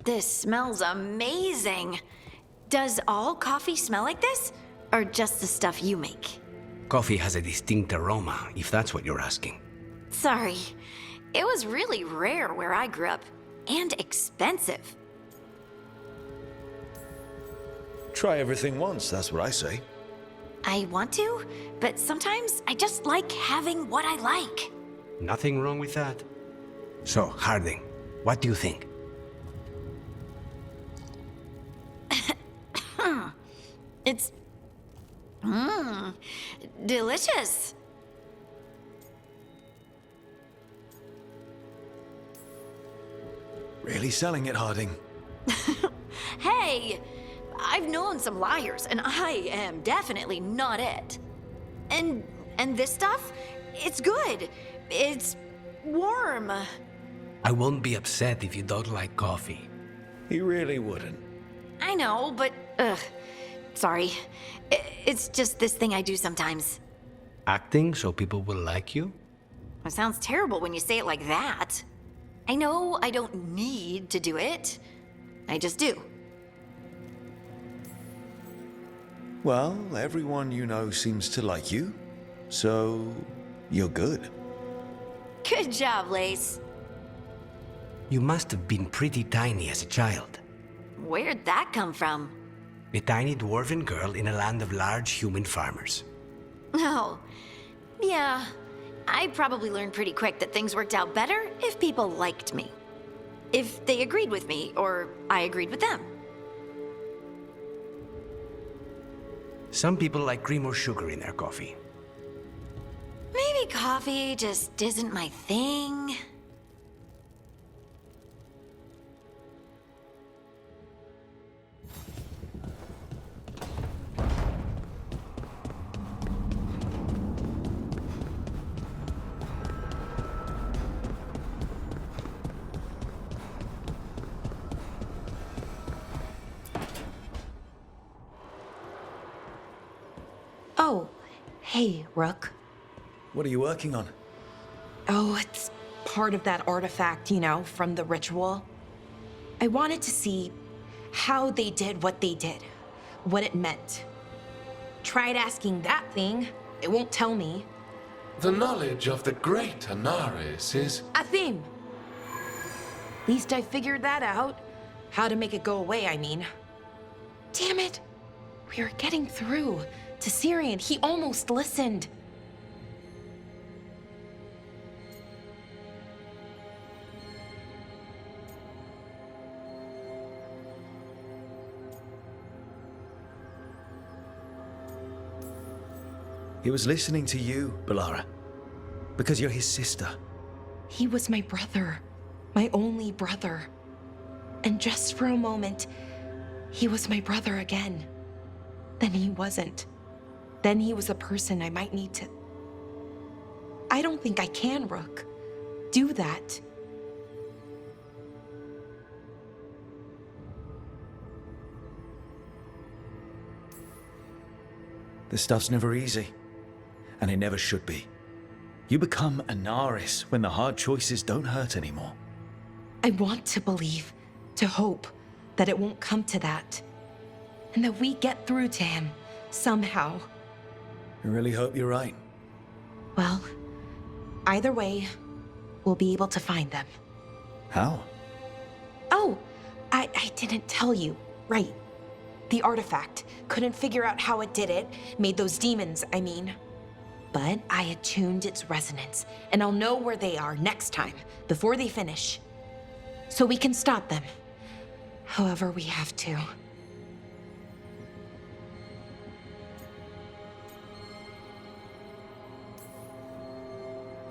This smells amazing. Does all coffee smell like this? Or just the stuff you make? Coffee has a distinct aroma, if that's what you're asking. Sorry. It was really rare where I grew up. And expensive. Try everything once, that's what I say. I want to, but sometimes I just like having what I like. Nothing wrong with that. So, Harding, what do you think? It's... delicious. Really selling it, Harding. Hey! I've known some liars, and I am definitely not it. And this stuff? It's good. It's warm. I won't be upset if you don't like coffee. He really wouldn't. I know, but... sorry. It's just this thing I do sometimes. Acting so people will like you? It sounds terrible when you say it like that. I know I don't need to do it. I just do. Well, everyone you know seems to like you, so you're good. Good job, Lace. You must have been pretty tiny as a child. Where'd that come from? A tiny dwarven girl in a land of large human farmers. Oh, yeah. I probably learned pretty quick that things worked out better if people liked me. If they agreed with me, or I agreed with them. Some people like cream or sugar in their coffee. Maybe coffee just isn't my thing. Oh, hey, Rook. What are you working on? Oh, it's part of that artifact, you know, from the ritual. I wanted to see how they did what they did, what it meant. Tried asking that thing. It won't tell me. The knowledge of the great Anaris is... A theme. At least I figured that out. How to make it go away, I mean. Damn it. We were getting through to Syrian. He almost listened. He was listening to you, Balara. Because you're his sister. He was my brother. My only brother. And just for a moment, he was my brother again. Then he wasn't. Then he was a person I might need to... I don't think I can, Rook. Do that. This stuff's never easy. And it never should be. You become Anaris when the hard choices don't hurt anymore. I want to believe, to hope, that it won't come to that. And that we get through to him, somehow. I really hope you're right. Well, either way, we'll be able to find them. How? Oh, I didn't tell you. Right. The artifact. Couldn't figure out how it did it. Made those demons, I mean. But I attuned its resonance, and I'll know where they are next time, before they finish. So we can stop them. However we have to.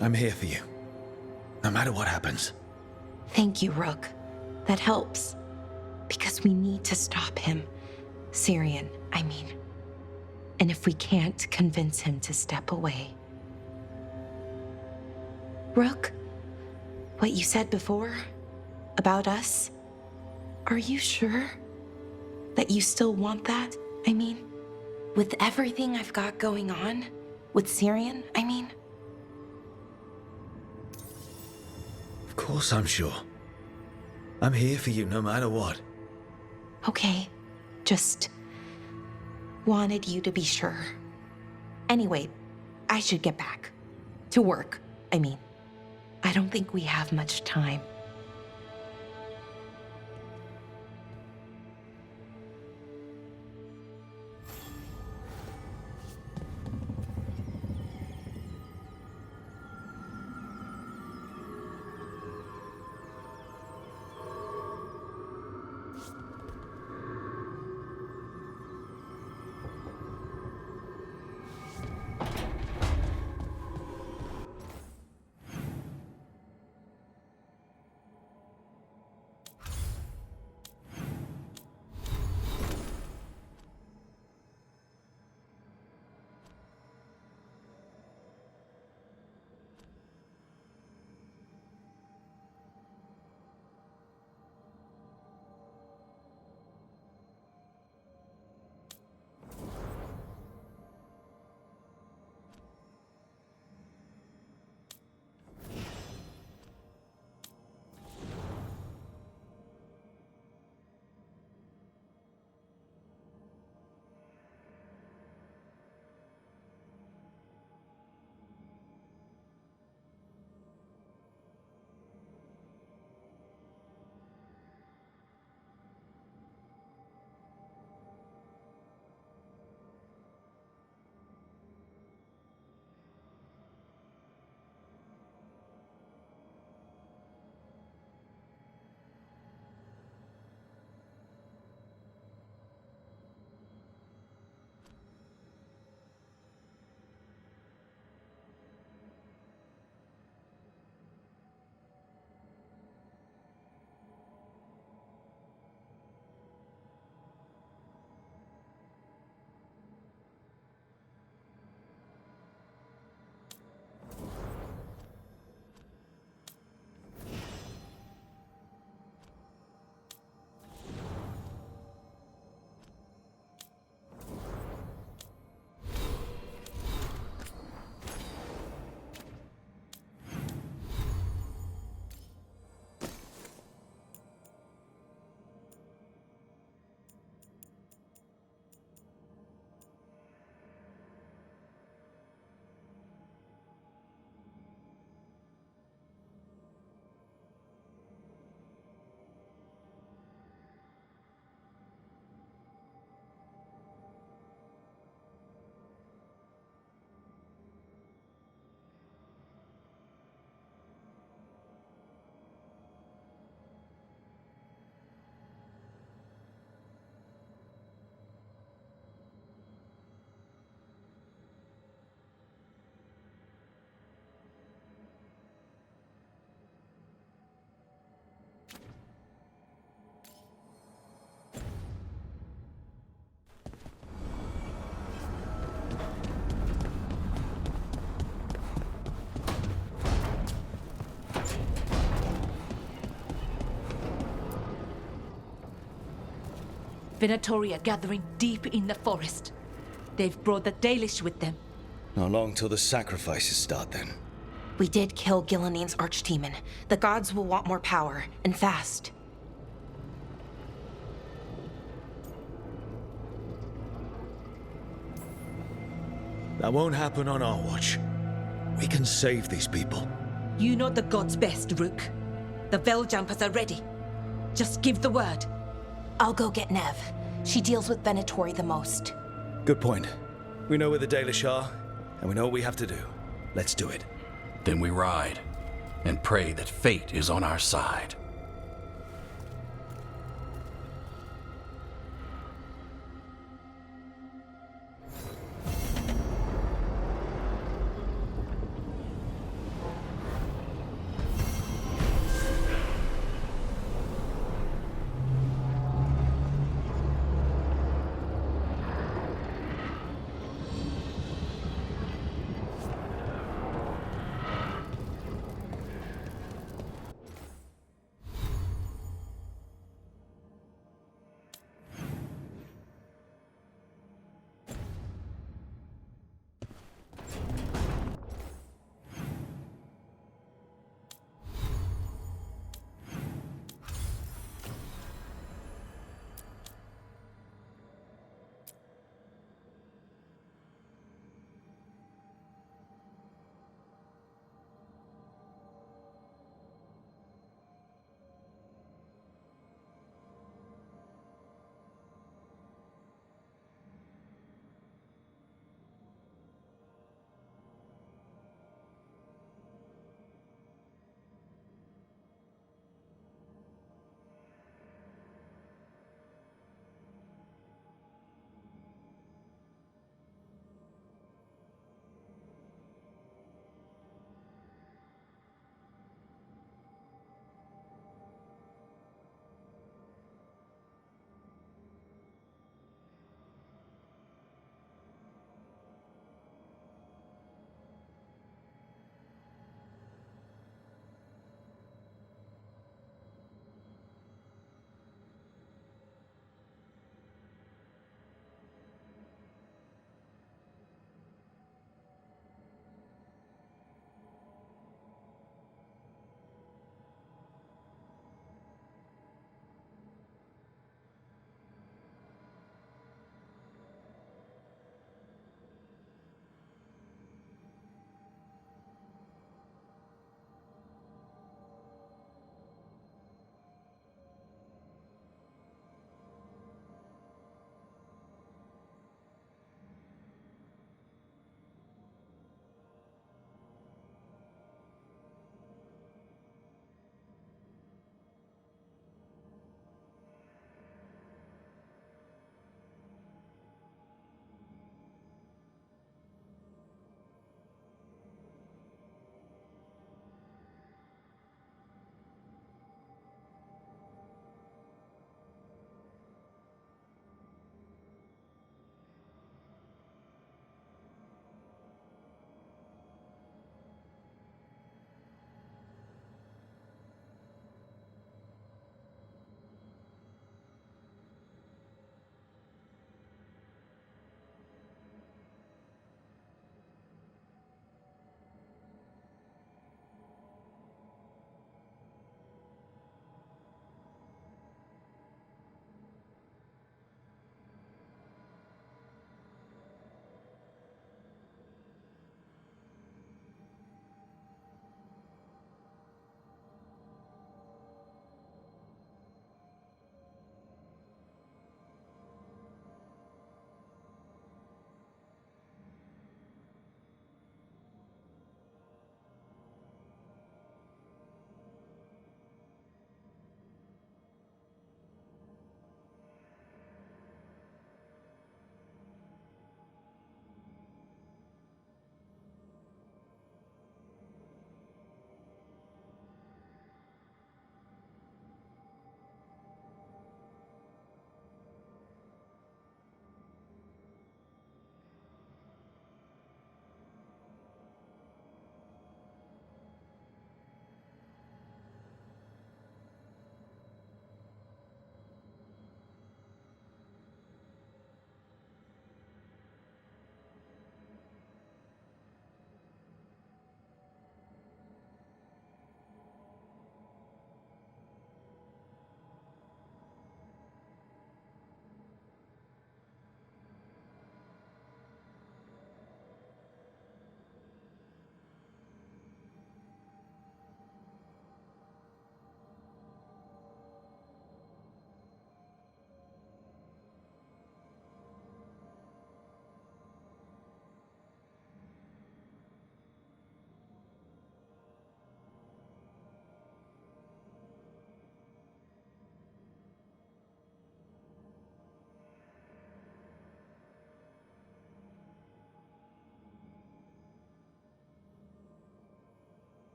I'm here for you. No matter what happens. Thank you, Rook. That helps. Because we need to stop him. Syrian, I mean. And if we can't convince him to step away... Rook, what you said before about us, are you sure that you still want that? I mean, with everything I've got going on, with Syrian, I mean? Of course I'm sure. I'm here for you no matter what. Okay, just wanted you to be sure. Anyway, I should get back. To work, I mean. I don't think we have much time. Venatori are gathering deep in the forest. They've brought the Dalish with them. Not long till the sacrifices start then. We did kill Gillening's archdemon. The gods will want more power, and fast. That won't happen on our watch. We can save these people. You know the gods best, Rook. The Veiljumpers are ready. Just give the word. I'll go get Nev. She deals with Venatori the most. Good point. We know where the Dalish are, and we know what we have to do. Let's do it. Then we ride, and pray that fate is on our side.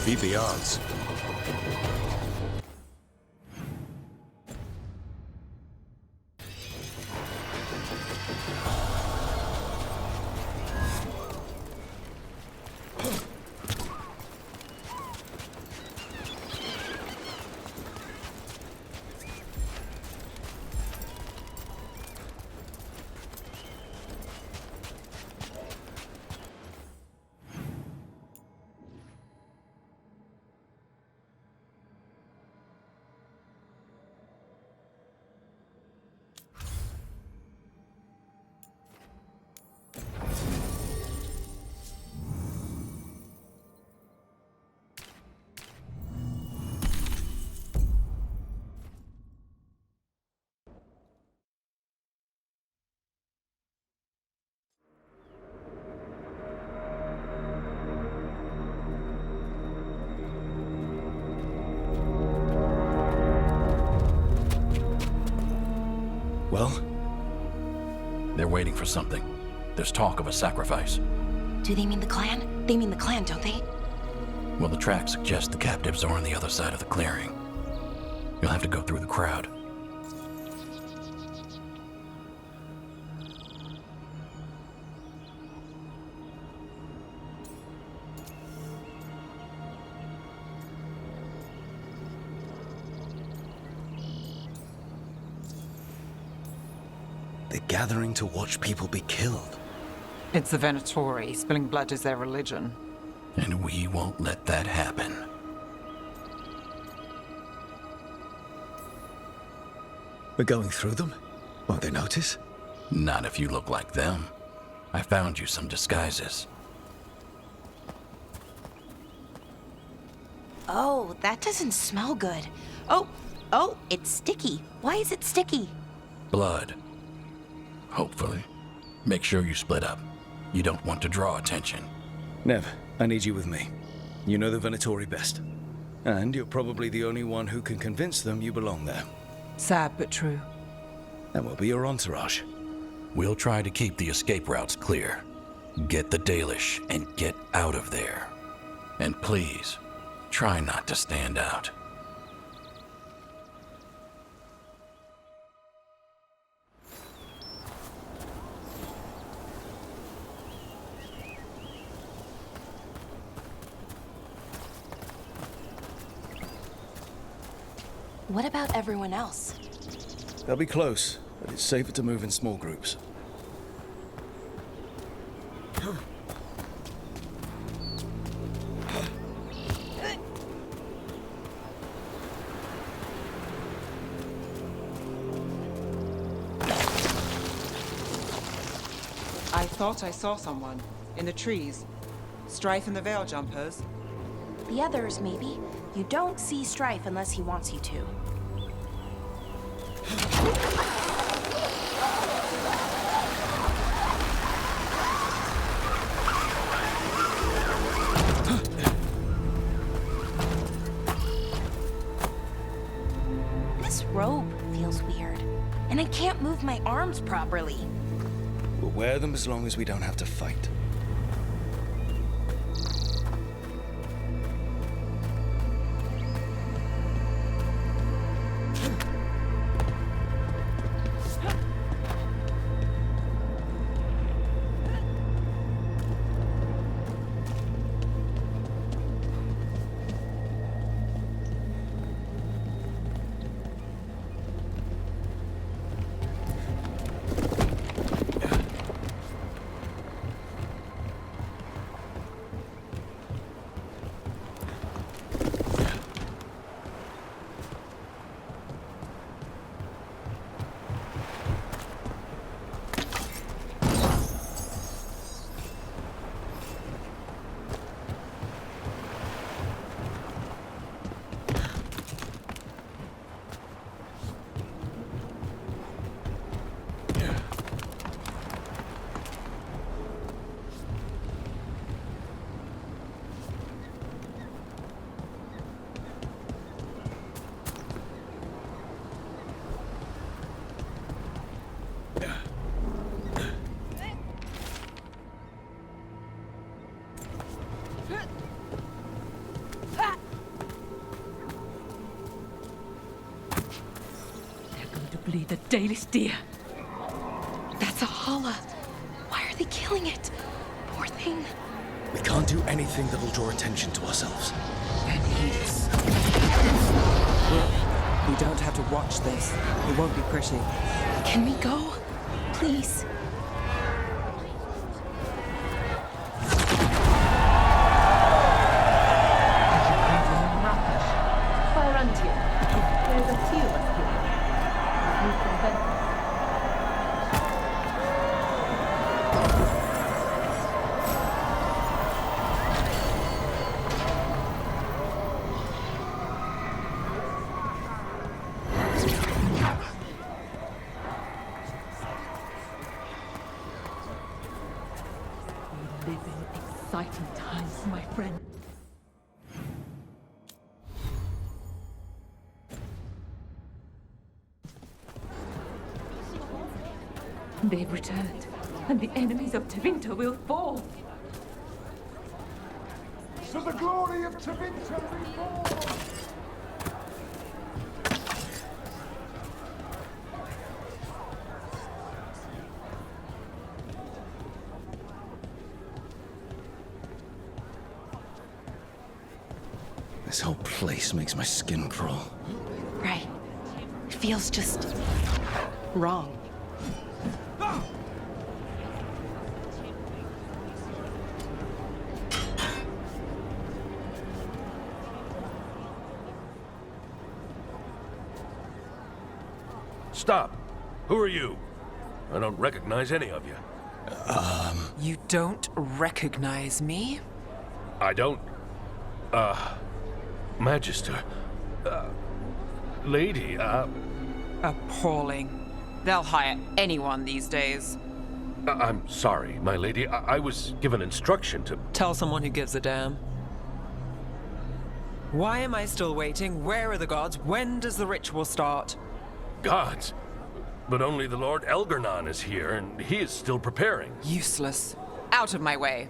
Beat the odds. Well? They're waiting for something. There's talk of a sacrifice. Do they mean the clan? They mean the clan, don't they? Well, the tracks suggest the captives are on the other side of the clearing. You'll have to go through the crowd. They're gathering to watch people be killed. It's the Venatori. Spilling blood is their religion. And we won't let that happen. We're going through them? Won't they notice? Not if you look like them. I found you some disguises. Oh, that doesn't smell good. Oh, it's sticky. Why is it sticky? Blood. Hopefully. Make sure you split up. You don't want to draw attention. Nev, I need you with me. You know the Venatori best. And you're probably the only one who can convince them you belong there. Sad but true. And we'll be your entourage. We'll try to keep the escape routes clear. Get the Dalish and get out of there. And please, try not to stand out. What about everyone else? They'll be close, but it's safer to move in small groups. I thought I saw someone. In the trees. Strife and the Veil Jumpers. The others, maybe. You don't see Strife unless he wants you to. This robe feels weird. And I can't move my arms properly. We'll wear them as long as we don't have to fight. Surely the Dalish deer. That's a holla. Why are they killing it? Poor thing. We can't do anything that'll draw attention to ourselves. We don't have to watch this. It won't be pretty. Can we go? Please. There's a few of us here. You can benefit. We live in exciting times, my friend. They've returned, and the enemies of Tevinter will fall. To the glory of Tevinter we fall! This whole place makes my skin crawl. Right. It feels just wrong. Stop! Who are you? I don't recognize any of you. You don't recognize me? I don't... Magister. Lady, Appalling. They'll hire anyone these days. I'm sorry, my lady. I was given instruction to... Tell someone who gives a damn. Why am I still waiting? Where are the gods? When does the ritual start? Gods? But only the Lord Elgarnon is here, and he is still preparing. Useless. Out of my way.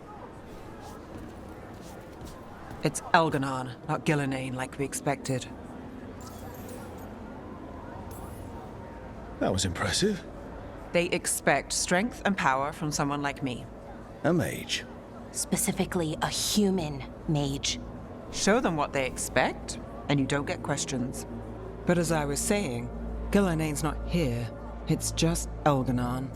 It's Elgarnon, not Gillenane like we expected. That was impressive. They expect strength and power from someone like me. A mage. Specifically, a human mage. Show them what they expect, and you don't get questions. But as I was saying, Gillenane's not here. It's just Elgarnon.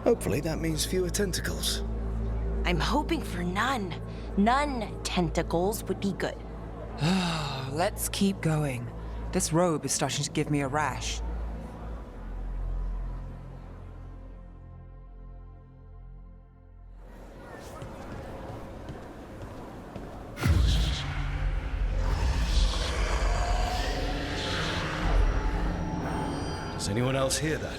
Hopefully that means fewer tentacles. I'm hoping for none. None tentacles would be good. Let's keep going. This robe is starting to give me a rash. Does anyone else hear that?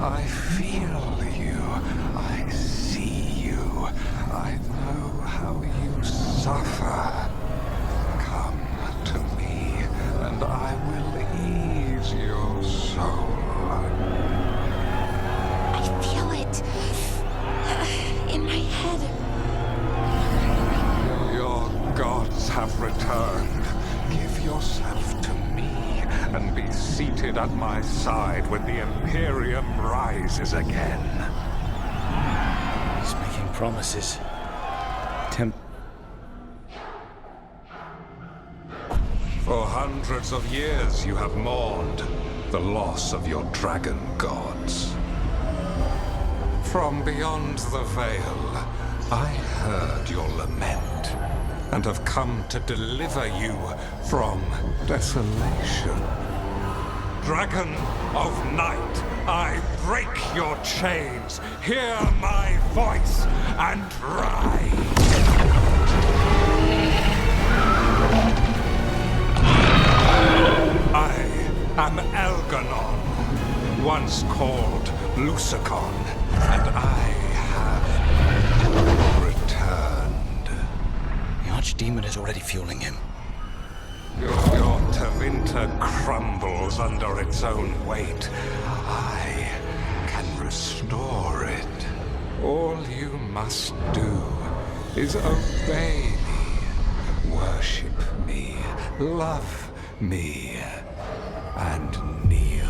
I feel you. I see you. I know how you suffer. Come to me, and I will ease your soul. I feel it. In my head. Your gods have returned. Give yourself to me, and be seated at my side when the Imperium rises again. He's making promises. For hundreds of years you have mourned the loss of your dragon gods. From beyond the veil, I heard your lament, and have come to deliver you from desolation. Dragon of night, I break your chains. Hear my voice and rise. I am Elgarnon, once called Lucicon, and I have returned. The Archdemon is already fueling him. Your Tevinter crumbles under its own weight. I can restore it. All you must do is obey me, worship me, love me, and kneel.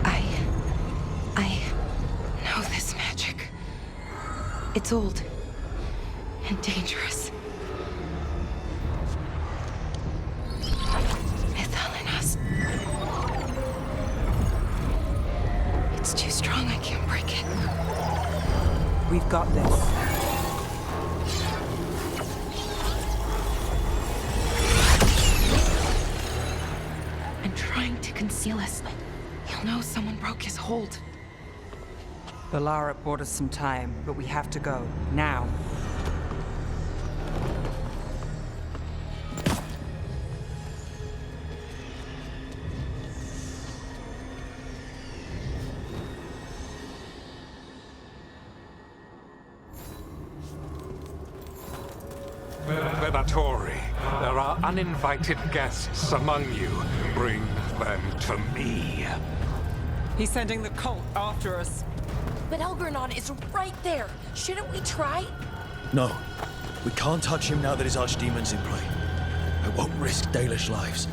I know this magic. It's old and dangerous. Mythalinas. It's too strong, I can't break it. We've got this. And trying to conceal us. He'll know someone broke his hold. Valara bought us some time, but we have to go. Now. Venatori, there are uninvited guests among you. Bring them to me. He's sending the cult after us. But Elgranon is right there. Shouldn't we try? No. We can't touch him now that his archdemon's in play. I won't risk Dalish lives.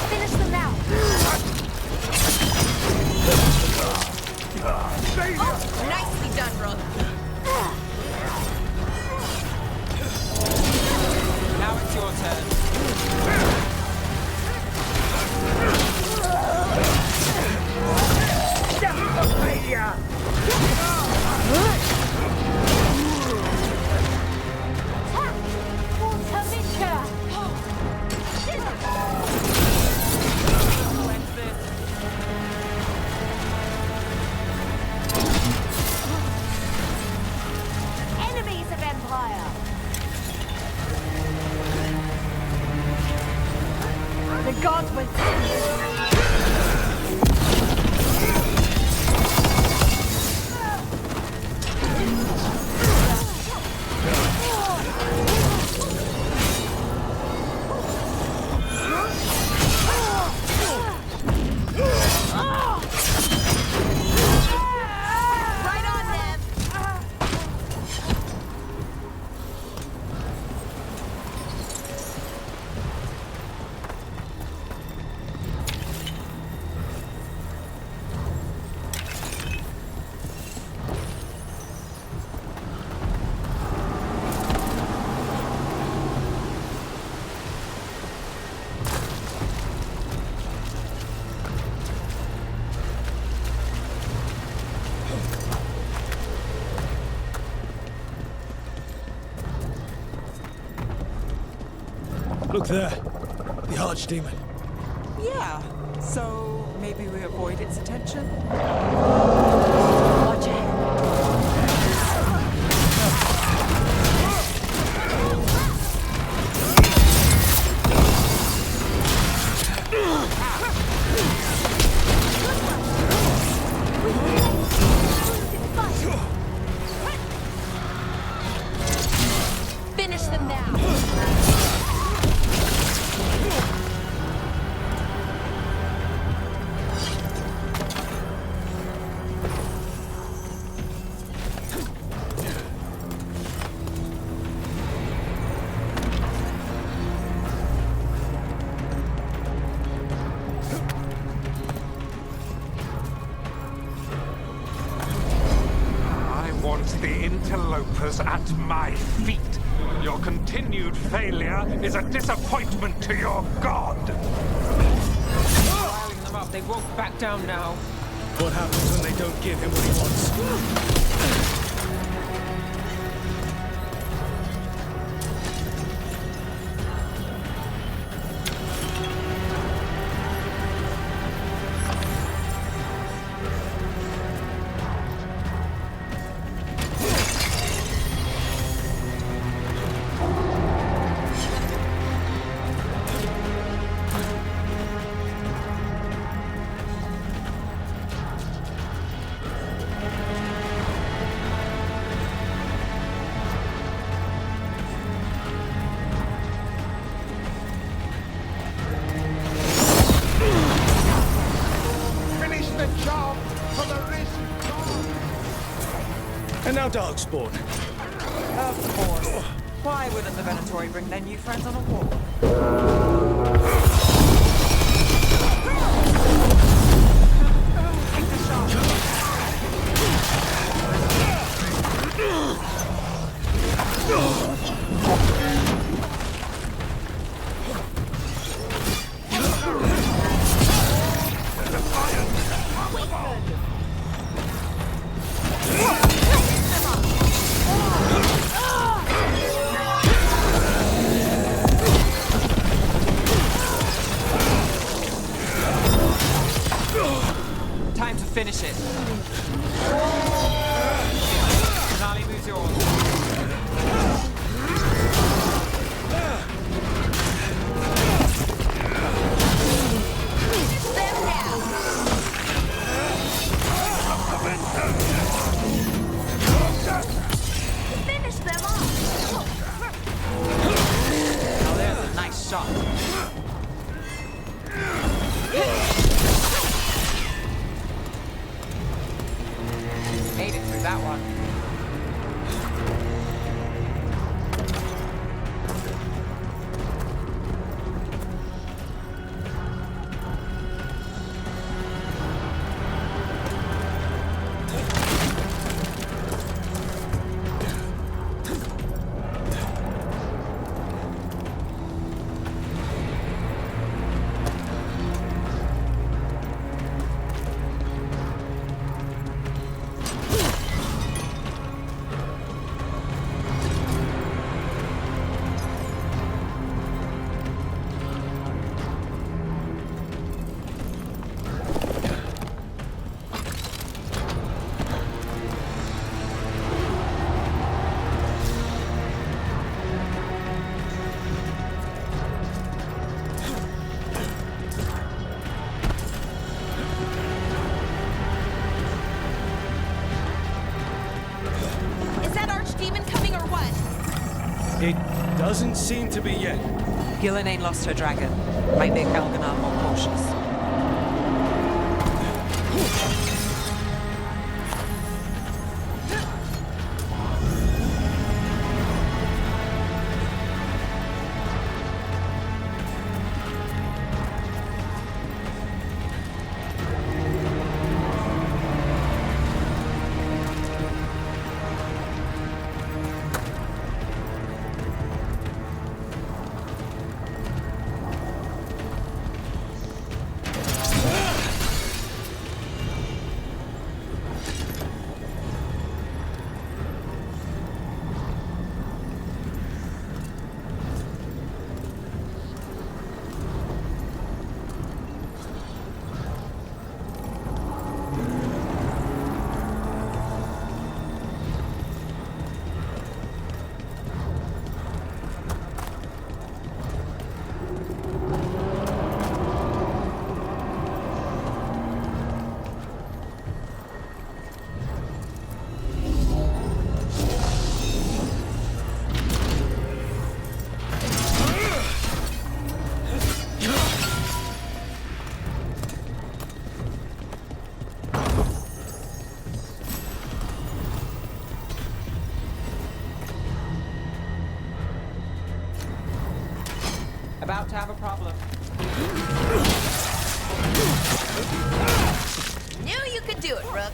Finish them now. Oh, nicely done, Rook. Now it's your turn. Enemies of Empire. The gods will Look there. The archdemon. Yeah. So maybe we avoid its attention? Watch it. Finish them now. The interlopers at my feet. Your continued failure is a disappointment to your god. Riling them up. They won't back down now. What happens when they don't give him what he wants? And now Darkspawn. Of course. Why wouldn't the Venatori bring their new friends on a walk? Time to finish it. Denali moves yours. Finish them off! Now there's a nice shot. Made it through that one. It doesn't seem to be yet. Gillen ain't lost her dragon. Might make Elganon more cautious. About to have a problem. Knew you could do it, Rook.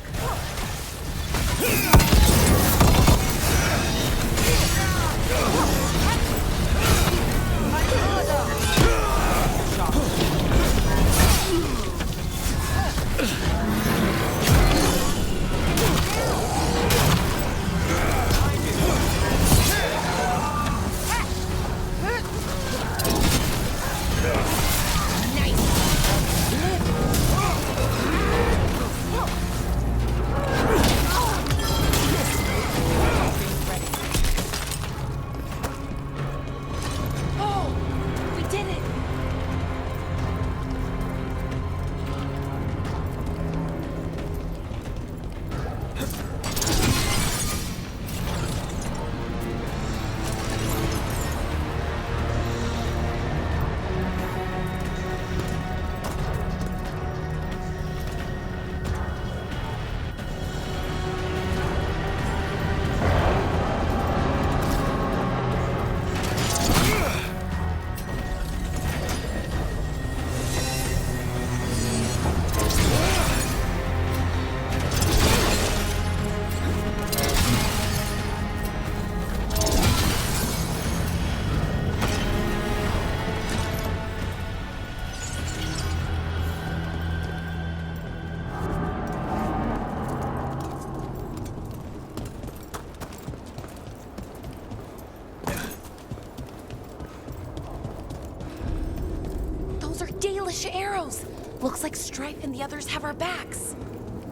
bunch of arrows. Looks like Stripe and the others have our backs.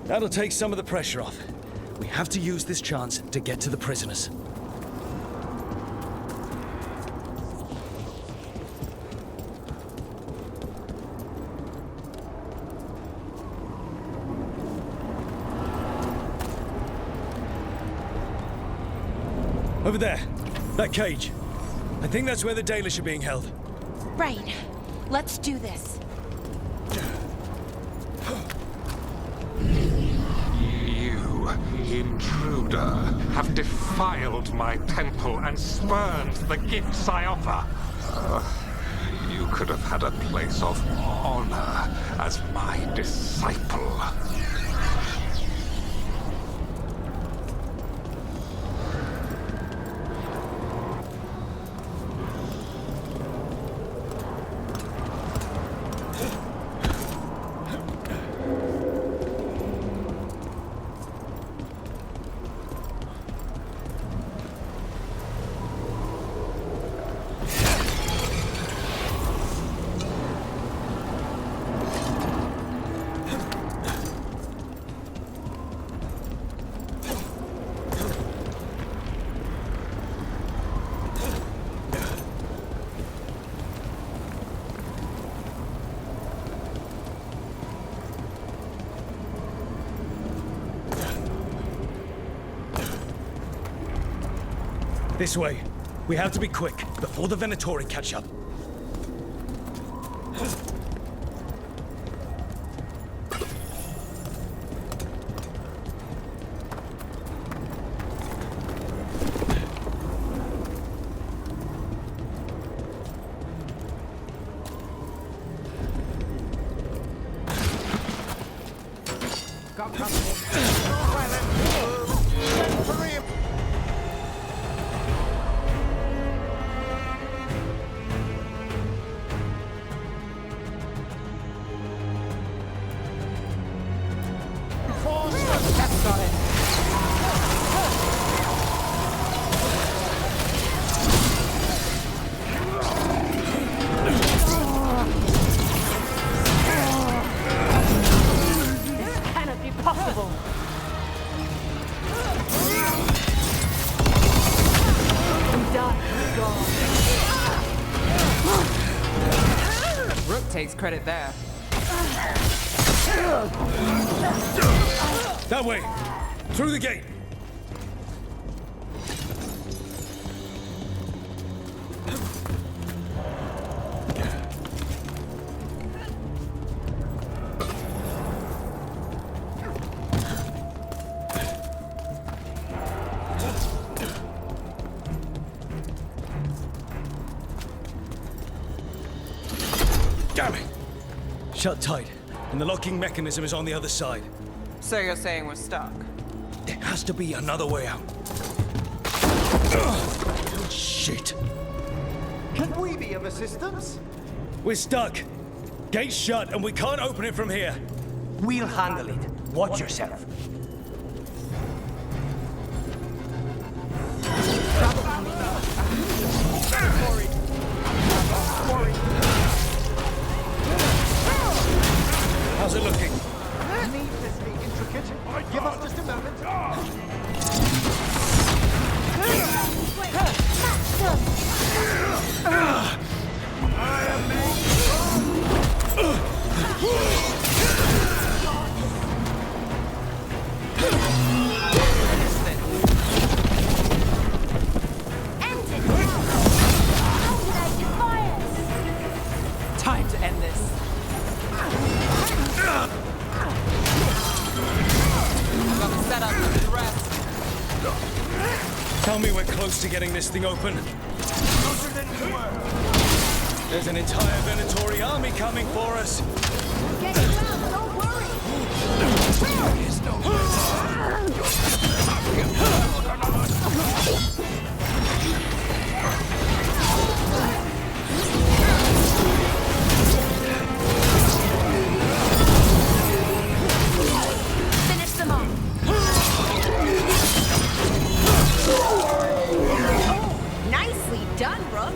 That'll take some of the pressure off. We have to use this chance to get to the prisoners. Over there. That cage. I think that's where the Dalish are being held. Right. Let's do this. You, intruder, have defiled my temple and spurned the gifts I offer. You could have had a place of honor as my disciple. This way. We have to be quick, before the Venatori catch up. Got company. Takes credit there. That way! Through the gate! Damn it! Shut tight, and the locking mechanism is on the other side. So you're saying we're stuck? There has to be another way out. Shit. Can we be of assistance? We're stuck. Gate's shut, and we can't open it from here. We'll handle it. Watch yourself. How's it looking? Needlessly intricate. Give us just a moment. Time to end this. Got set up for the rest. Tell me we're close to getting this thing open. Closer than we were. There's an entire Venatori army coming for us. Get down, don't worry. There is no Finish them off. Nicely done, Rook.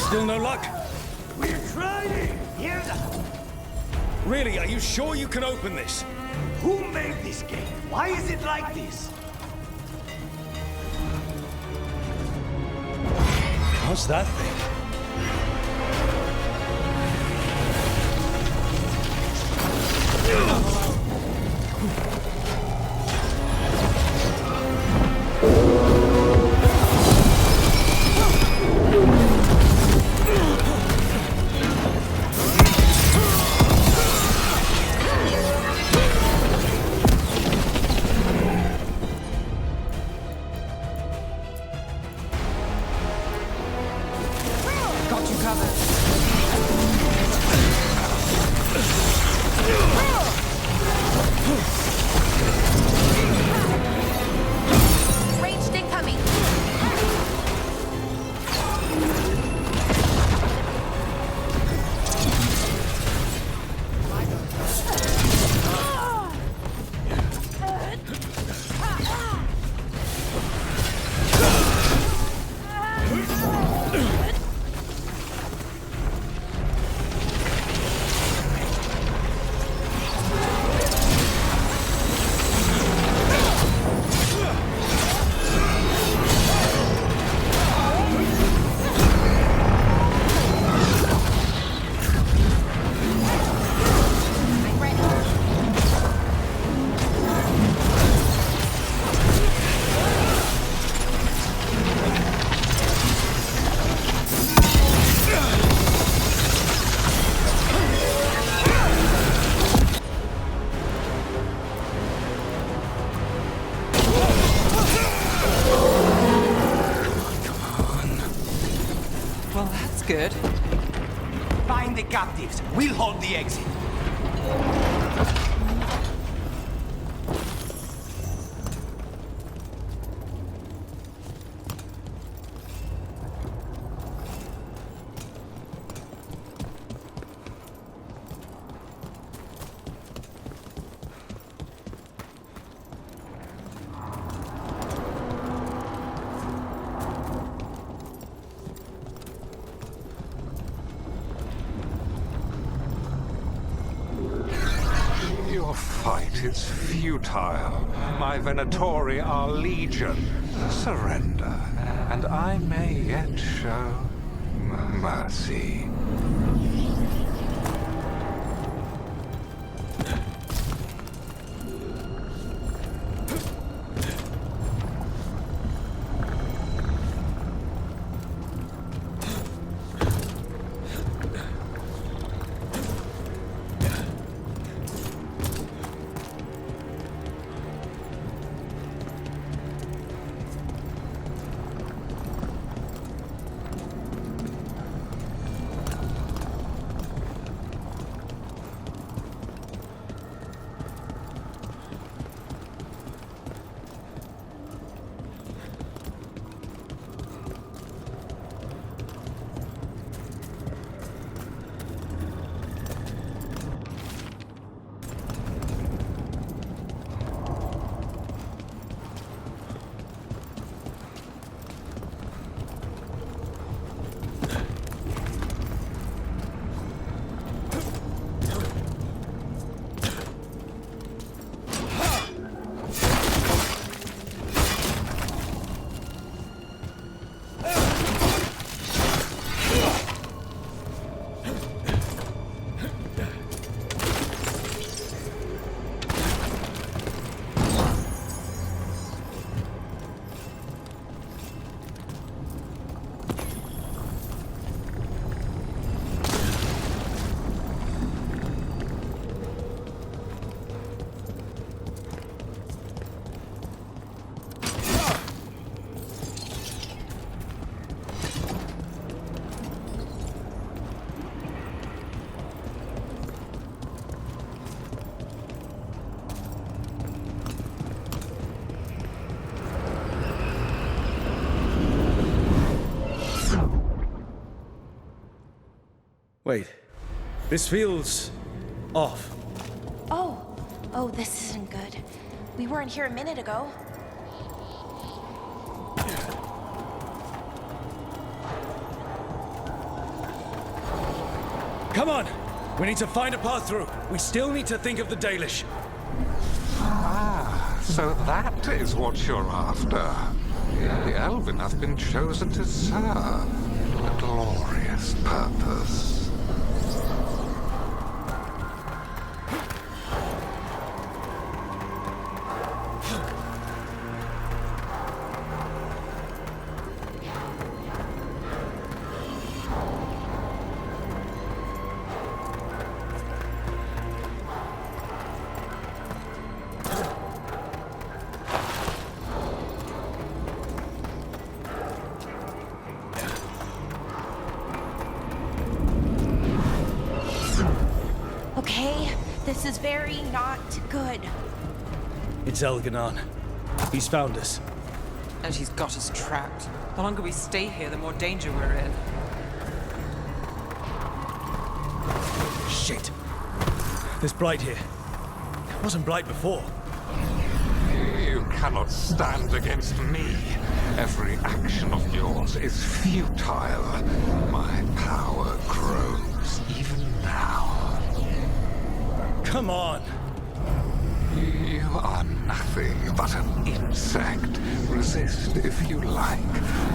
Still no luck? We're trying. Really, are you sure you can open this? Who made this gate? Why is it like this? What's that thing? Got you covered. Ranged incoming. Well, that's good. Find the captives. We'll hold the exit. Your fight is futile. My Venatori are legion. Surrender, and I may yet show mercy. Wait. This feels off. Oh, this isn't good. We weren't here a minute ago. Come on! We need to find a path through. We still need to think of the Dalish. Ah, so that is what you're after. The Elven have been chosen to serve a glorious purpose. Okay, this is very not good. It's Elganon. He's found us. And he's got us trapped. The longer we stay here, the more danger we're in. Shit. There's Blight here. There wasn't Blight before. You cannot stand against me. Every action of yours is futile. My power grows even now. Come on! You are nothing but an insect. Resist if you like.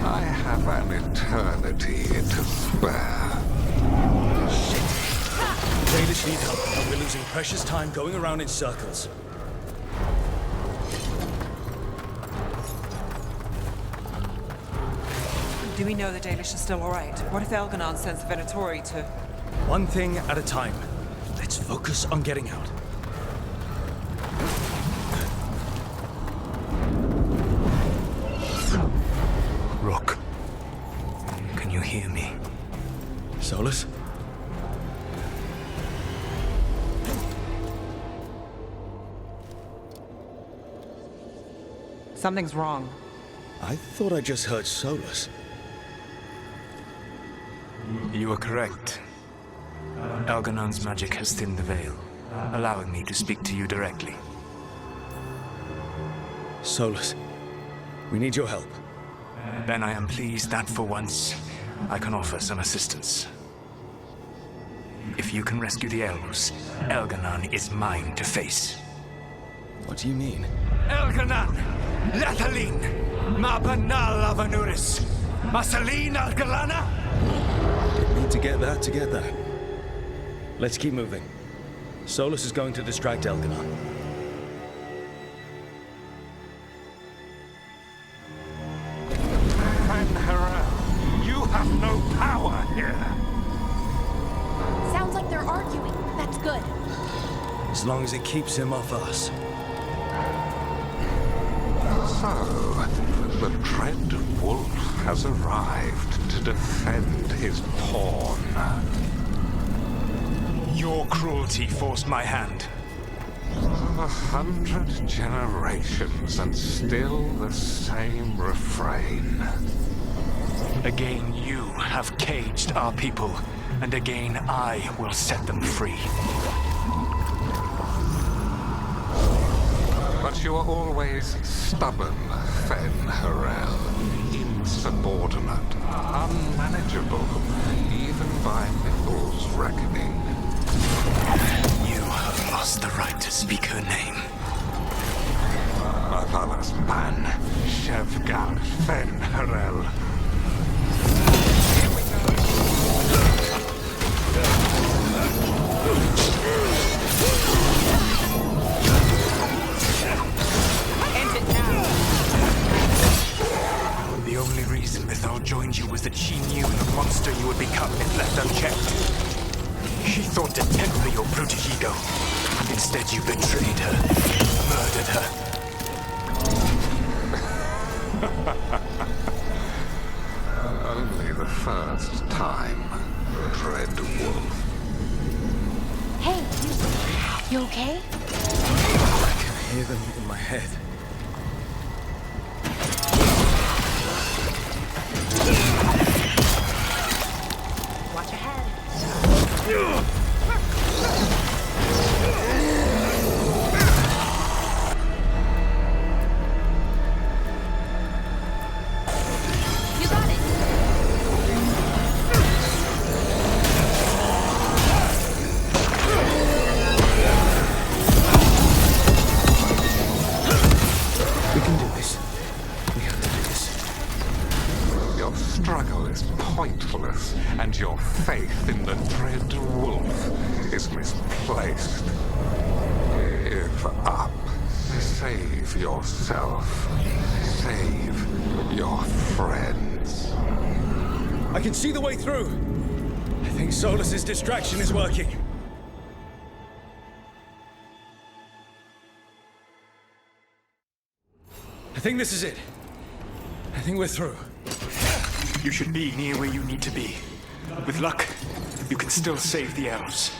I have an eternity to spare. Dalish need help, and we're losing precious time going around in circles. Do we know the Dalish are still alright? What if Elganon sends the Venatori to... One thing at a time. Let's focus on getting out. Rook, can you hear me? Solus? Something's wrong. I thought I just heard Solus. You are correct. Elganon's magic has thinned the veil, allowing me to speak to you directly. Solus, we need your help. Then I am pleased that for once, I can offer some assistance. If you can rescue the elves, Elganon is mine to face. What do you mean? Elganon! Lethalin! Mabanal Avanuris! Masalin Algalana! Need to get that together. Let's keep moving. Solus is going to distract Elganon. You have no power here. Sounds like they're arguing. That's good. As long as it keeps him off us. So, the dread wolf has arrived to defend his pawn. Your cruelty forced my hand. 100 generations and still the same refrain. Again, you have caged our people, and again I will set them free. But you are always stubborn, Fen Harel. Insubordinate, unmanageable, even by Mythal's reckoning. You have lost the right to speak her name. Avalas man, Shevgal Fen Harel. End it now! The only reason Mythal joined you was that she knew the monster you would become if left unchecked. She thought to temper your proto-ego. Instead, you betrayed her, murdered her. Only the first time, Dread Wolf. Hey, you okay? I can hear them in my head. Watch ahead. You got it. truth, and your faith in the dread wolf is misplaced. Give up. Save yourself. Save your friends. I can see the way through. I think Solus's distraction is working. I think this is it. I think we're through. You should be near where you need to be. With luck, you can still save the elves.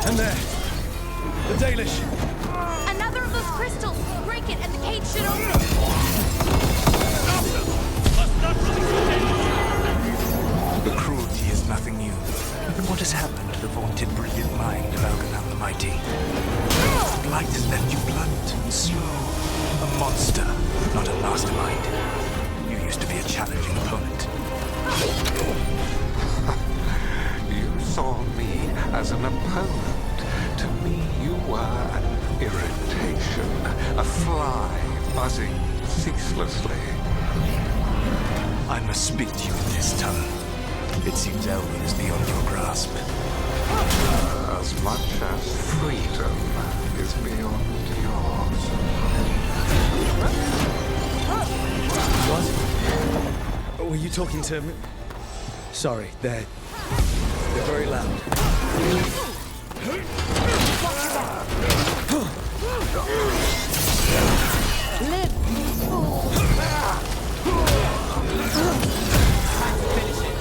And there. The Dalish. Another of those crystals! Break it and the cage should open! The cruelty is nothing new. But what has happened to the vaunted brilliant mind of Elganon the Mighty? The blight has left you blunt and slow. A monster, not a mastermind. You used to be a challenging opponent. You saw me as an opponent. To me, you were an irritation, a fly buzzing ceaselessly. I must speak to you in this tongue. It seems Elven is beyond your grasp. As much as freedom is beyond yours. What? Were you talking to me? Sorry, they're very loud. Live, you fool! Finish it.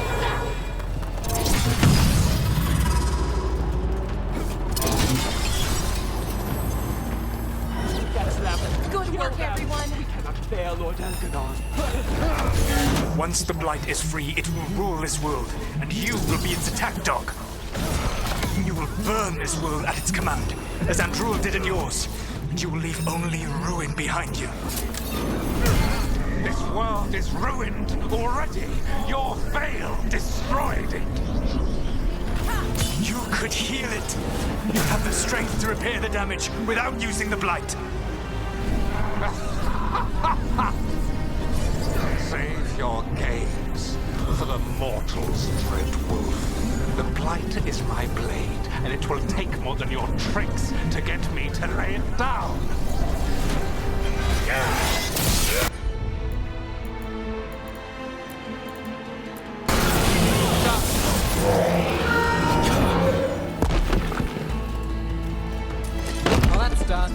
Good work, everyone! We cannot fail Lord Elganon. Once the Blight is free, it will rule this world, and you will be its attack dog. You will burn this world at its command, as Andrul did in yours, and you will leave only ruin behind you. This world is ruined already. Your Veil destroyed it. You could heal it. You have the strength to repair the damage without using the Blight. Save your games for the mortal's dread wolf. The Blight is my blade, and it will take more than your tricks to get me to lay it down. Well, that's done.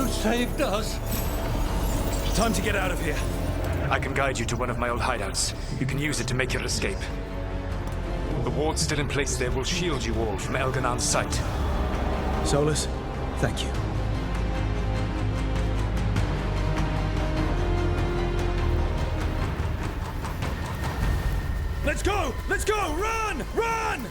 Saved us. Time to get out of here. I can guide you to one of my old hideouts. You can use it to make your escape. The ward still in place there will shield you all from Elganon's sight. Solus, thank you. Let's go! Let's go! Run! Run!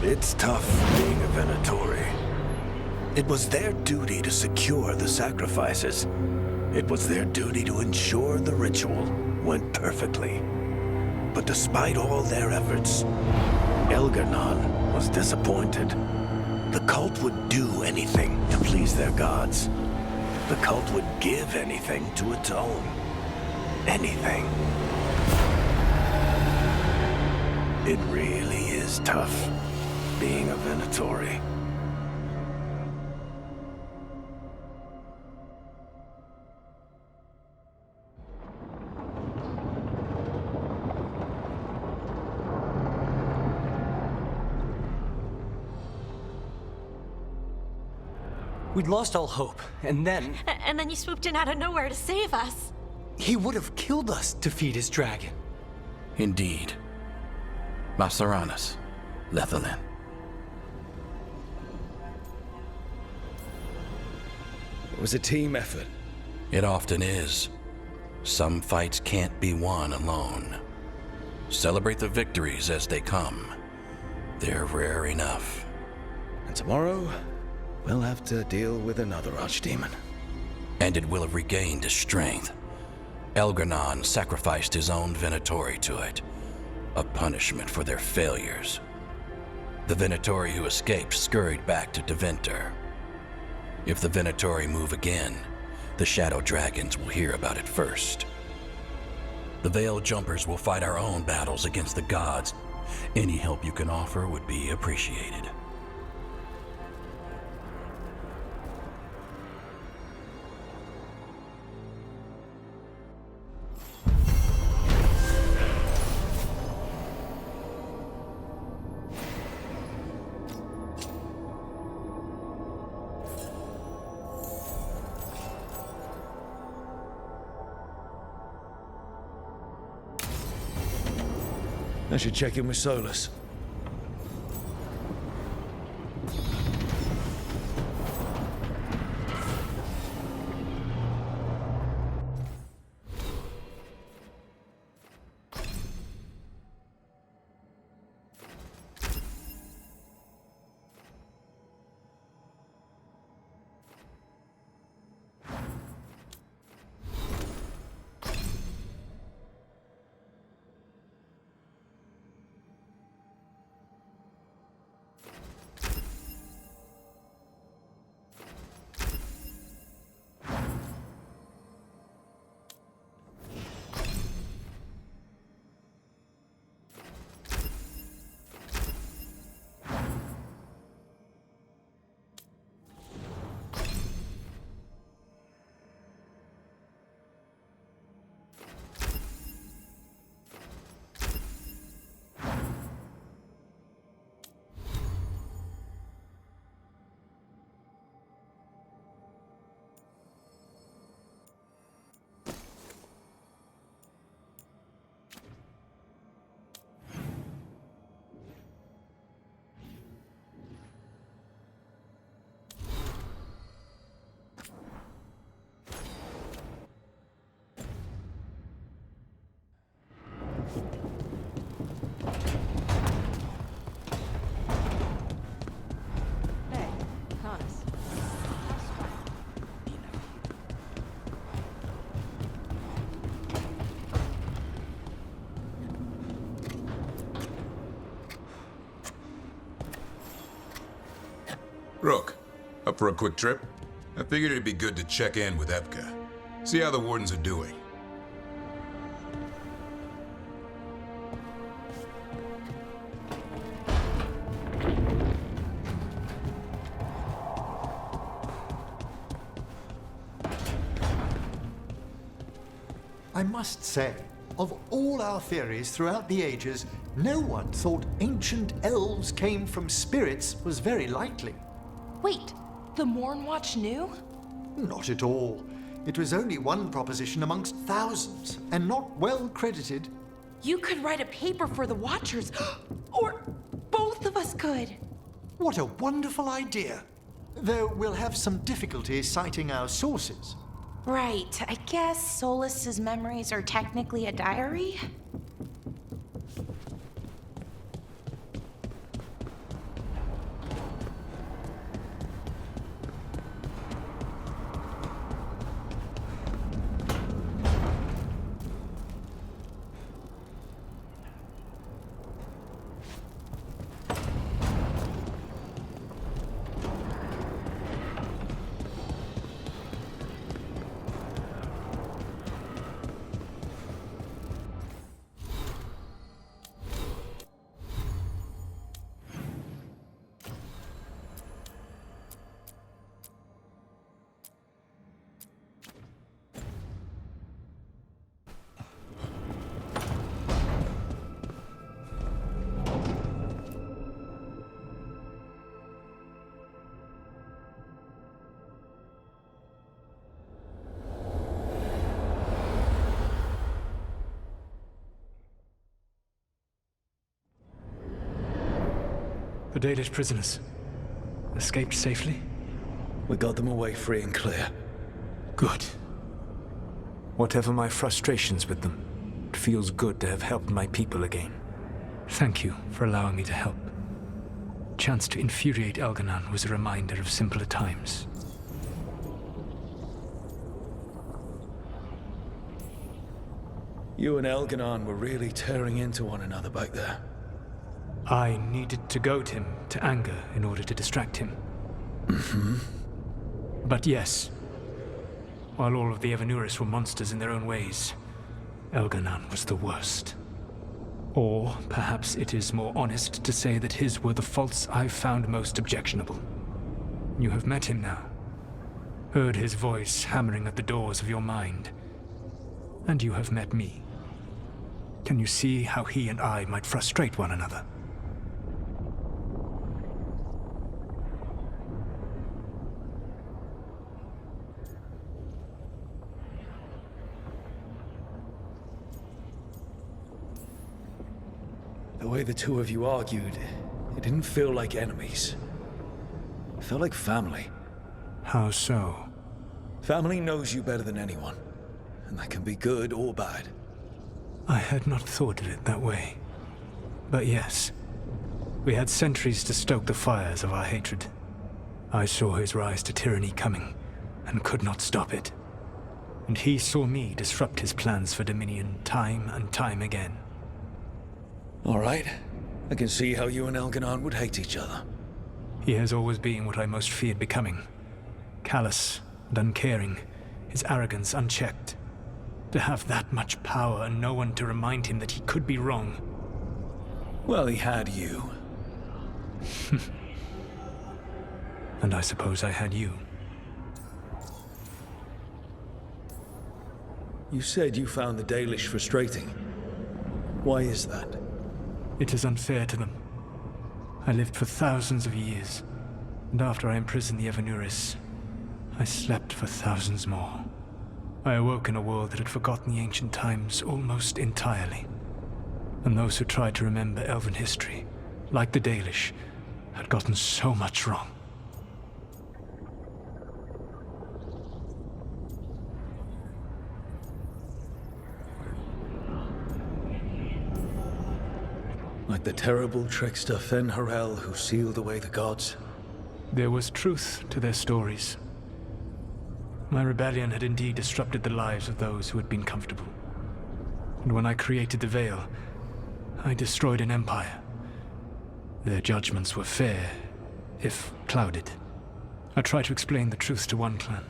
It's tough being a Venatori. It was their duty to secure the sacrifices. It was their duty to ensure the ritual went perfectly. But despite all their efforts, Elganon was disappointed. The cult would do anything to please their gods. The cult would give anything to atone. Anything. It really is tough being a Venatori. We'd lost all hope, and then And then you swooped in out of nowhere to save us. he would have killed us to feed his dragon. Indeed. Masaranas, Lethalin. It was a team effort. It often is. Some fights can't be won alone. Celebrate the victories as they come. They're rare enough. And tomorrow, we'll have to deal with another archdemon. And it will have regained its strength. Elgar'nan sacrificed his own Venatori to it, a punishment for their failures. The Venatori who escaped scurried back to Deventer. If the Venatori move again, the Shadow Dragons will hear about it first. The Veil Jumpers will fight our own battles against the gods. Any help you can offer would be appreciated. I should check in with Solus. Rook, up for a quick trip? I figured it'd be good to check in with Epka. See how the Wardens are doing. I must say, of all our theories throughout the ages, no one thought ancient elves came from spirits was very likely. Wait, the Mornwatch knew? Not at all. It was only one proposition amongst thousands, and not well credited. You could write a paper for the Watchers, or both of us could. What a wonderful idea! Though we'll have some difficulty citing our sources. Right, I guess Solus's memories are technically a diary? The Dalish prisoners escaped safely? We got them away free and clear. Good. Whatever my frustrations with them, it feels good to have helped my people again. Thank you for allowing me to help. Chance to infuriate Elganon was a reminder of simpler times. You and Elganon were really tearing into one another back there. I needed to goad him to anger in order to distract him. Mm-hmm. But yes, while all of the Evanuris were monsters in their own ways, Elganon was the worst. Or perhaps it is more honest to say that his were the faults I've found most objectionable. You have met him now, heard his voice hammering at the doors of your mind, and you have met me. Can you see how he and I might frustrate one another? The way the two of you argued, it didn't feel like enemies. It felt like family. How so? Family knows you better than anyone, and that can be good or bad. I had not thought of it that way. But yes, we had centuries to stoke the fires of our hatred. I saw his rise to tyranny coming, and could not stop it. And he saw me disrupt his plans for dominion time and time again. All right. I can see how you and Elganon would hate each other. He has always been what I most feared becoming. Callous and uncaring, his arrogance unchecked. To have that much power and no one to remind him that he could be wrong. Well, he had you. And I suppose I had you. You said you found the Dalish frustrating. Why is that? It is unfair to them. I lived for thousands of years, and after I imprisoned the Evanuris, I slept for thousands more. I awoke in a world that had forgotten the ancient times almost entirely. And those who tried to remember elven history, like the Dalish, had gotten so much wrong. Like the terrible trickster Fen-Harel who sealed away the gods. There was truth to their stories. My rebellion had indeed disrupted the lives of those who had been comfortable. And when I created the Veil, I destroyed an empire. Their judgments were fair, if clouded. I tried to explain the truth to one clan.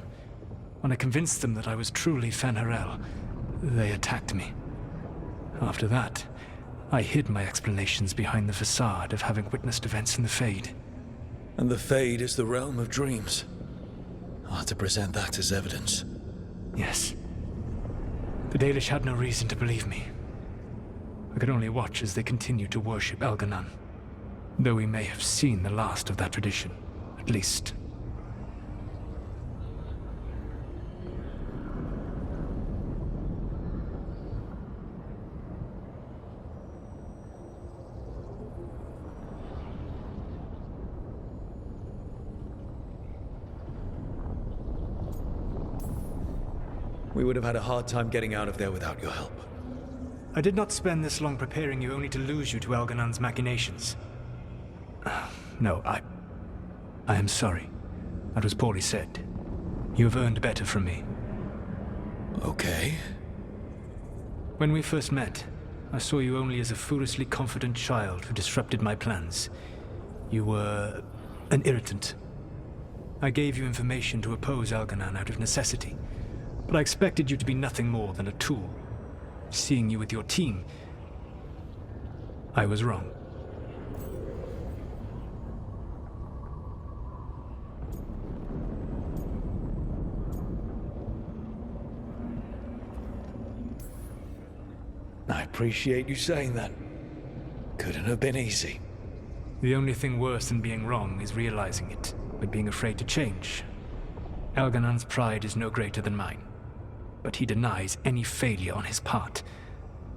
When I convinced them that I was truly Fen-Harel, they attacked me. After that, I hid my explanations behind the facade of having witnessed events in the Fade. And the Fade is the realm of dreams. Hard to present that as evidence. Yes. The Dalish had no reason to believe me. I could only watch as they continued to worship Elganon, though we may have seen the last of that tradition, at least. We would have had a hard time getting out of there without your help. I did not spend this long preparing you only to lose you to Elganon's machinations. No, I am sorry. That was poorly said. You have earned better from me. Okay. When we first met, I saw you only as a foolishly confident child who disrupted my plans. You were an irritant. I gave you information to oppose Elganon out of necessity, but I expected you to be nothing more than a tool. Seeing you with your team, I was wrong. I appreciate you saying that. Couldn't have been easy. The only thing worse than being wrong is realizing it, but being afraid to change. Elganon's pride is no greater than mine, but he denies any failure on his part,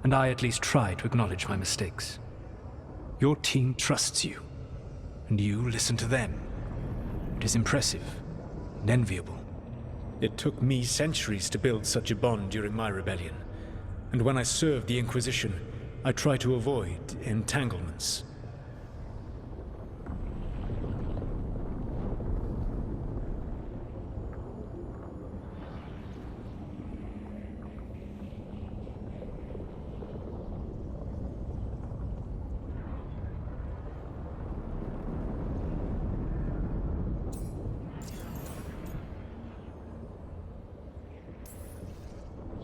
and I at least try to acknowledge my mistakes. Your team trusts you. and you listen to them. It is impressive and enviable. It took me centuries to build such a bond during my rebellion, and when I served the Inquisition, I tried to avoid entanglements.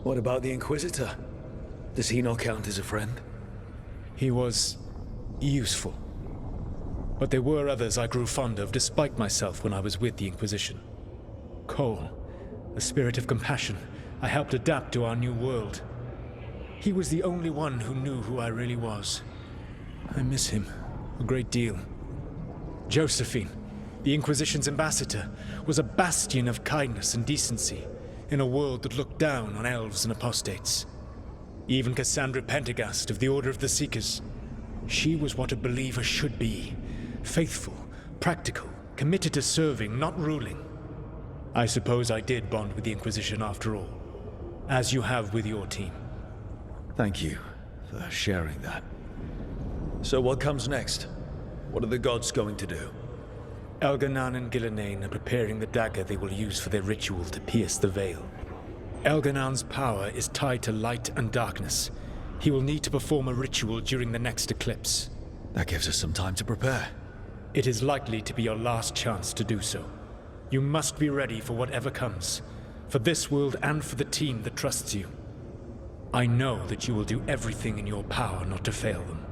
What about the Inquisitor? Does he not count as a friend? He was useful. But there were others I grew fond of despite myself when I was with the Inquisition. Cole, a spirit of compassion, I helped adapt to our new world. He was the only one who knew who I really was. I miss him a great deal. Josephine, the Inquisition's ambassador, was a bastion of kindness and decency in a world that looked down on elves and apostates. Even Cassandra Pendergast of the Order of the Seekers. She was what a believer should be. Faithful, practical, committed to serving, not ruling. I suppose I did bond with the Inquisition after all, as you have with your team. Thank you for sharing that. So what comes next? What are the gods going to do? Elganan and Gillenane are preparing the dagger they will use for their ritual to pierce the veil. Elganan's power is tied to light and darkness. He will need to perform a ritual during the next eclipse. That gives us some time to prepare. It is likely to be your last chance to do so. You must be ready for whatever comes, for this world and for the team that trusts you. I know that you will do everything in your power not to fail them.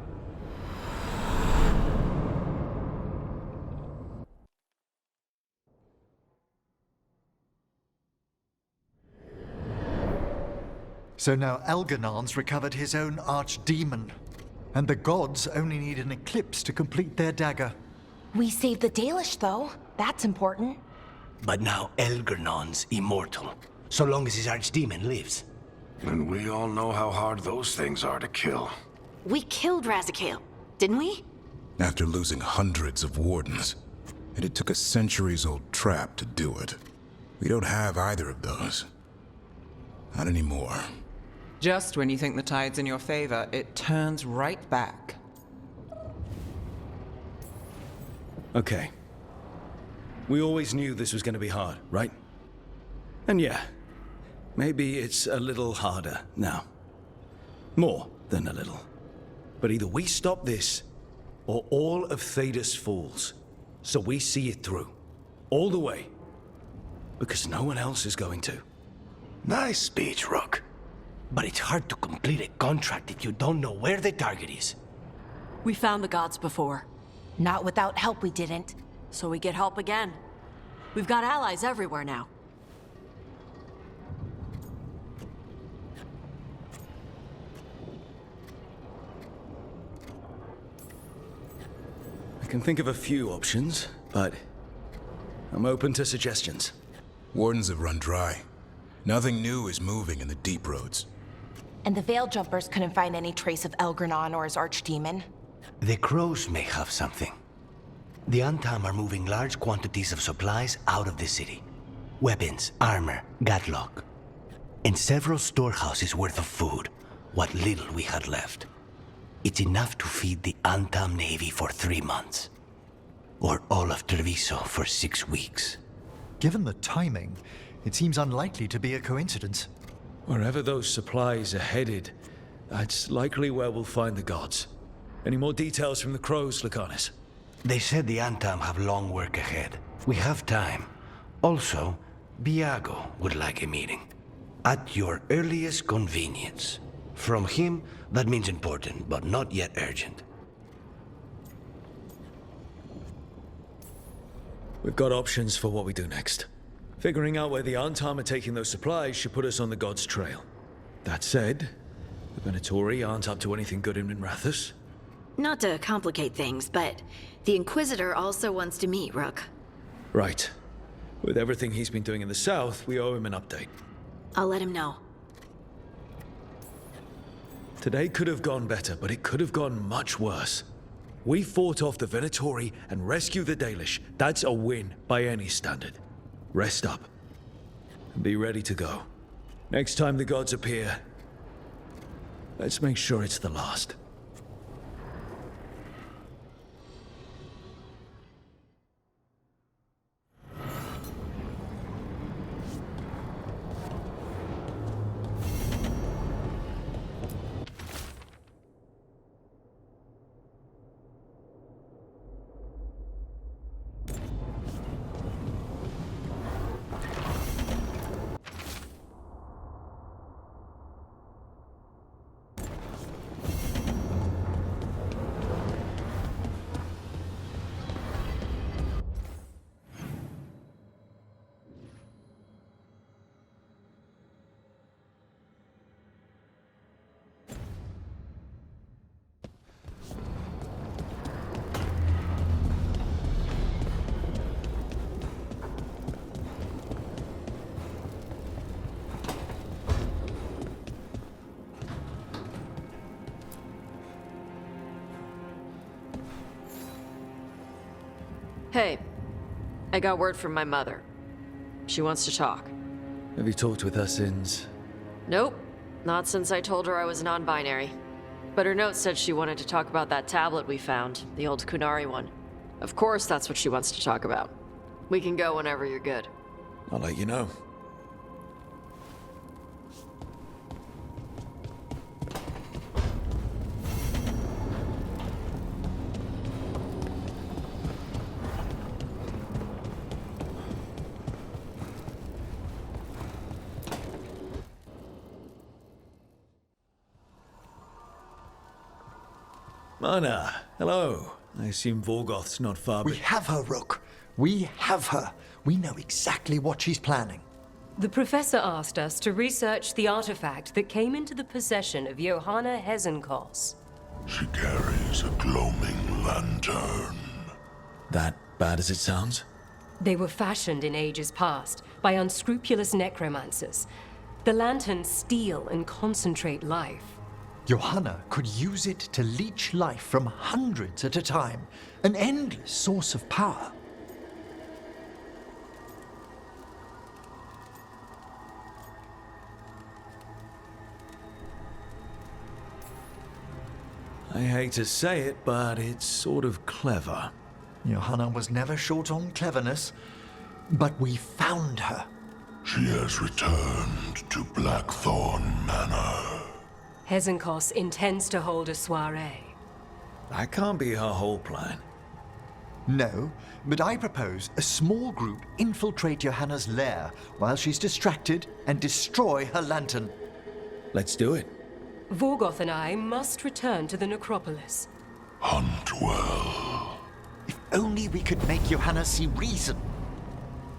So now Elganan's recovered his own archdemon, and the gods only need an eclipse to complete their dagger. We saved the Dalish, though. That's important. But now Elgernon's immortal, so long as his archdemon lives. And we all know how hard those things are to kill. We killed Razikale, didn't we? After losing hundreds of wardens, and it took a centuries-old trap to do it. We don't have either of those. Not anymore. Just when you think the tide's in your favor, it turns right back. Okay. We always knew this was going to be hard, right? And yeah, maybe it's a little harder now. More than a little. But either we stop this, or all of Thedas falls. So we see it through. All the way. Because no one else is going to. Nice speech, Rook. But it's hard to complete a contract if you don't know where the target is. We found the gods before. Not without help, we didn't. So we get help again. We've got allies everywhere now. I can think of a few options, but I'm open to suggestions. Wardens have run dry. Nothing new is moving in the deep roads. And the Veil Jumpers couldn't find any trace of Elgranon or his archdemon. The crows may have something. The Antam are moving large quantities of supplies out of the city. Weapons, armor, gatlock. And several storehouses worth of food, what little we had left. It's enough to feed the Antam Navy for 3 months. Or all of Treviso for 6 weeks. Given the timing, it seems unlikely to be a coincidence. Wherever those supplies are headed, that's likely where we'll find the gods. Any more details from the crows, Lucanus? They said the Antam have long work ahead. We have time. Also, Biago would like a meeting. At your earliest convenience. From him, that means important, but not yet urgent. We've got options for what we do next. Figuring out where the Antam are taking those supplies should put us on the gods' trail. That said, the Venatori aren't up to anything good in Minrathous. Not to complicate things, but the Inquisitor also wants to meet Rook. Right. With everything he's been doing in the south, we owe him an update. I'll let him know. Today could have gone better, but it could have gone much worse. We fought off the Venatori and rescued the Dalish. That's a win by any standard. Rest up. And be ready to go. Next time the gods appear, let's make sure it's the last. Hey, I got word from my mother. She wants to talk. Have you talked with her since? Nope, not since I told her I was non-binary. But her note said she wanted to talk about that tablet we found, the old Kunari one. Of course that's what she wants to talk about. We can go whenever you're good. I'll let you know. Mana, hello. I assume Vorgoth's not far. We have her, Rook. We have her. We know exactly what she's planning. The professor asked us to research the artifact that came into the possession of Johanna Hezenkos. She carries a gloaming lantern. That bad as it sounds? They were fashioned in ages past by unscrupulous necromancers. The lanterns steal and concentrate life. Johanna could use it to leech life from hundreds at a time. An endless source of power. I hate to say it, but it's sort of clever. Johanna was never short on cleverness, but we found her. She has returned to Blackthorn Manor. Hezenkos intends to hold a soiree. That can't be her whole plan. No, but I propose a small group infiltrate Johanna's lair while she's distracted and destroy her lantern. Let's do it. Vorgoth and I must return to the necropolis. Hunt well. If only we could make Johanna see reason.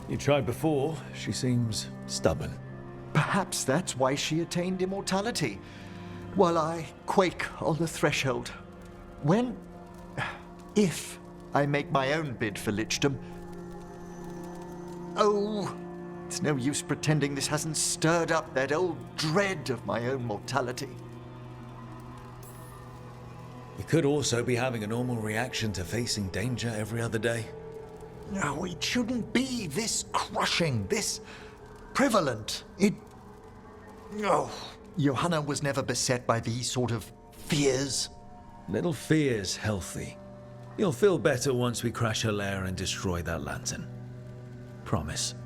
You tried before. She seems stubborn. Perhaps that's why she attained immortality. While I quake on the threshold. If I make my own bid for lichdom. Oh, it's no use pretending this hasn't stirred up that old dread of my own mortality. You could also be having a normal reaction to facing danger every other day. No, it shouldn't be this crushing, this prevalent. No. Johanna was never beset by these sort of fears. Little fear's healthy. You'll feel better once we crash her lair and destroy that lantern. Promise.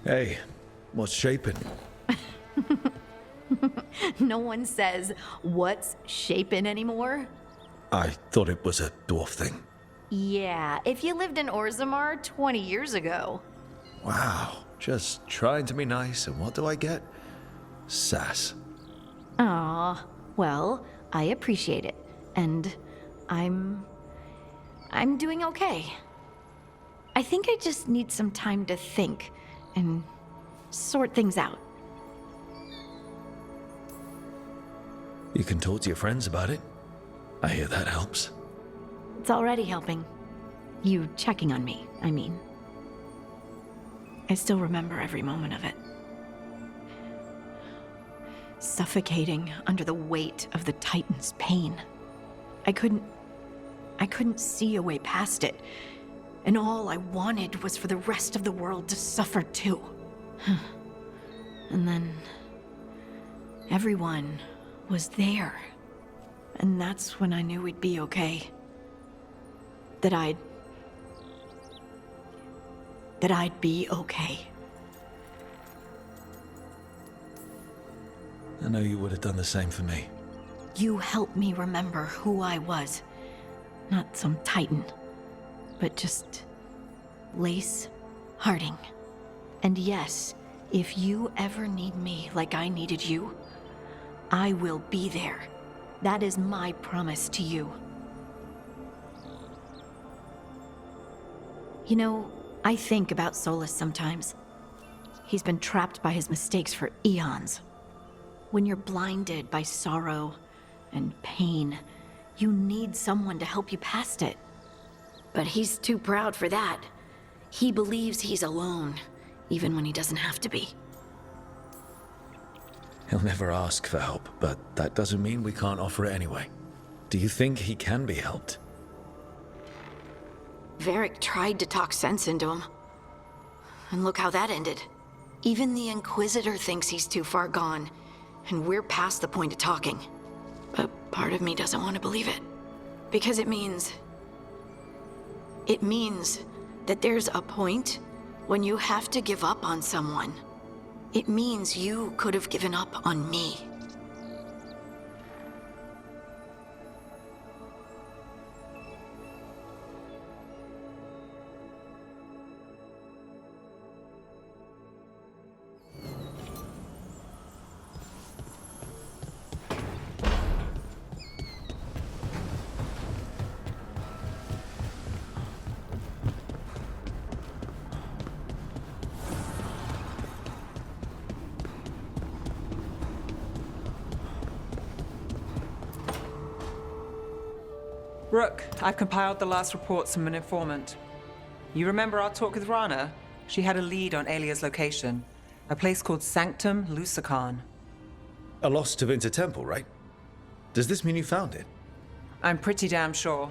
Hey, what's shaping? No one says, what's shaping anymore? I thought it was a dwarf thing. Yeah, if you lived in Orzammar 20 years ago. Wow, just trying to be nice, and what do I get? Sass. Aw, well, I appreciate it. And I'm doing okay. I think I just need some time to think and sort things out. You can talk to your friends about it. I hear that helps. It's already helping. You checking on me, I mean. I still remember every moment of it. Suffocating under the weight of the Titan's pain. I couldn't see a way past it. And all I wanted was for the rest of the world to suffer too. And then everyone was there. And that's when I knew we'd be okay. That I'd be okay. I know you would have done the same for me. You helped me remember who I was. Not some titan, but just Lace Harding. And yes, if you ever need me like I needed you, I will be there. That is my promise to you. You know, I think about Solus sometimes. He's been trapped by his mistakes for eons. When you're blinded by sorrow and pain, you need someone to help you past it. But he's too proud for that. He believes he's alone, even when he doesn't have to be. He'll never ask for help, but that doesn't mean we can't offer it anyway. Do you think he can be helped? Varric tried to talk sense into him. And look how that ended. Even the Inquisitor thinks he's too far gone, and we're past the point of talking. But part of me doesn't want to believe it. Because it means that there's a point when you have to give up on someone. It means you could have given up on me. Rook, I've compiled the last reports from an informant. You remember our talk with Rana? She had a lead on Alia's location. A place called Sanctum Lucican. A lost Tevinter temple, right? Does this mean you found it? I'm pretty damn sure.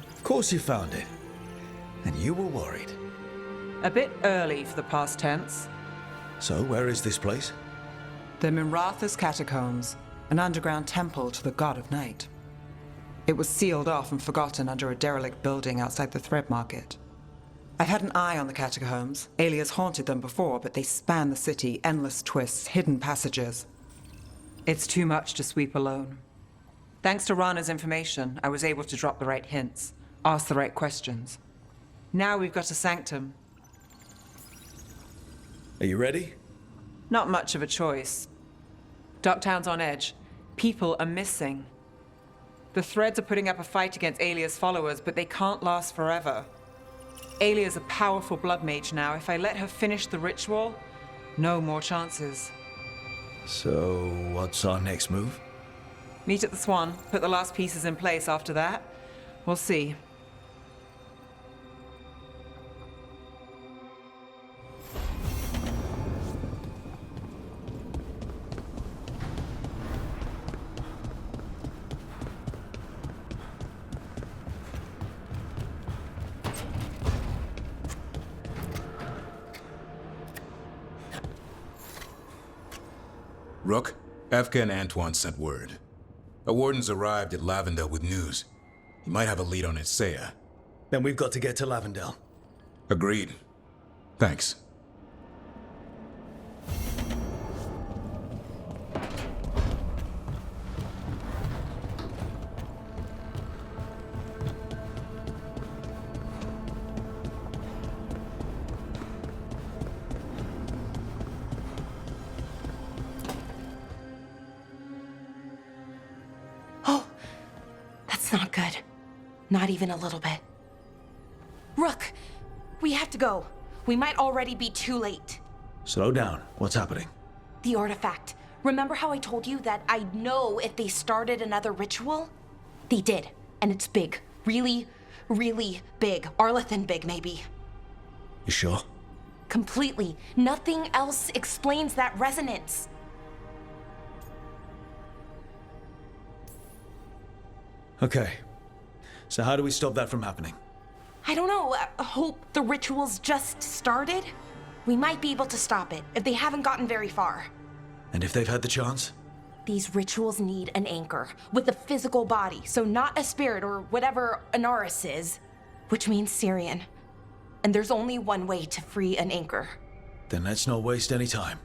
Of course you found it. And you were worried. A bit early for the past tense. So, where is this place? The Mirathas Catacombs, an underground temple to the god of night. It was sealed off and forgotten under a derelict building outside the Thread Market. I've had an eye on the catacombs. Alias haunted them before, but they span the city, endless twists, hidden passages. It's too much to sweep alone. Thanks to Rana's information, I was able to drop the right hints, ask the right questions. Now we've got a sanctum. Are you ready? Not much of a choice. Ducktown's on edge. People are missing. The Threads are putting up a fight against Alia's followers, but they can't last forever. Alia's a powerful blood mage now. If I let her finish the ritual, no more chances. So, what's our next move? Meet at the Swan, put the last pieces in place after that. We'll see. Rook, Efka and Antoine sent word. A warden's arrived at Lavendel with news. He might have a lead on Isaiah. Then we've got to get to Lavendel. Agreed. Thanks. not good. Not even a little bit. Rook, we have to go. We might already be too late. Slow down. What's happening? The artifact. Remember how I told you that I'd know if they started another ritual? They did, and it's big. Really, really big. Arlethan big, maybe. You sure? Completely. Nothing else explains that resonance. Okay. So how do we stop that from happening? I don't know. Hope the ritual's just started? We might be able to stop it if they haven't gotten very far. And if they've had the chance? These rituals need an anchor with a physical body, so not a spirit or whatever Anaris is, which means Syrian. And there's only one way to free an anchor. Then let's not waste any time.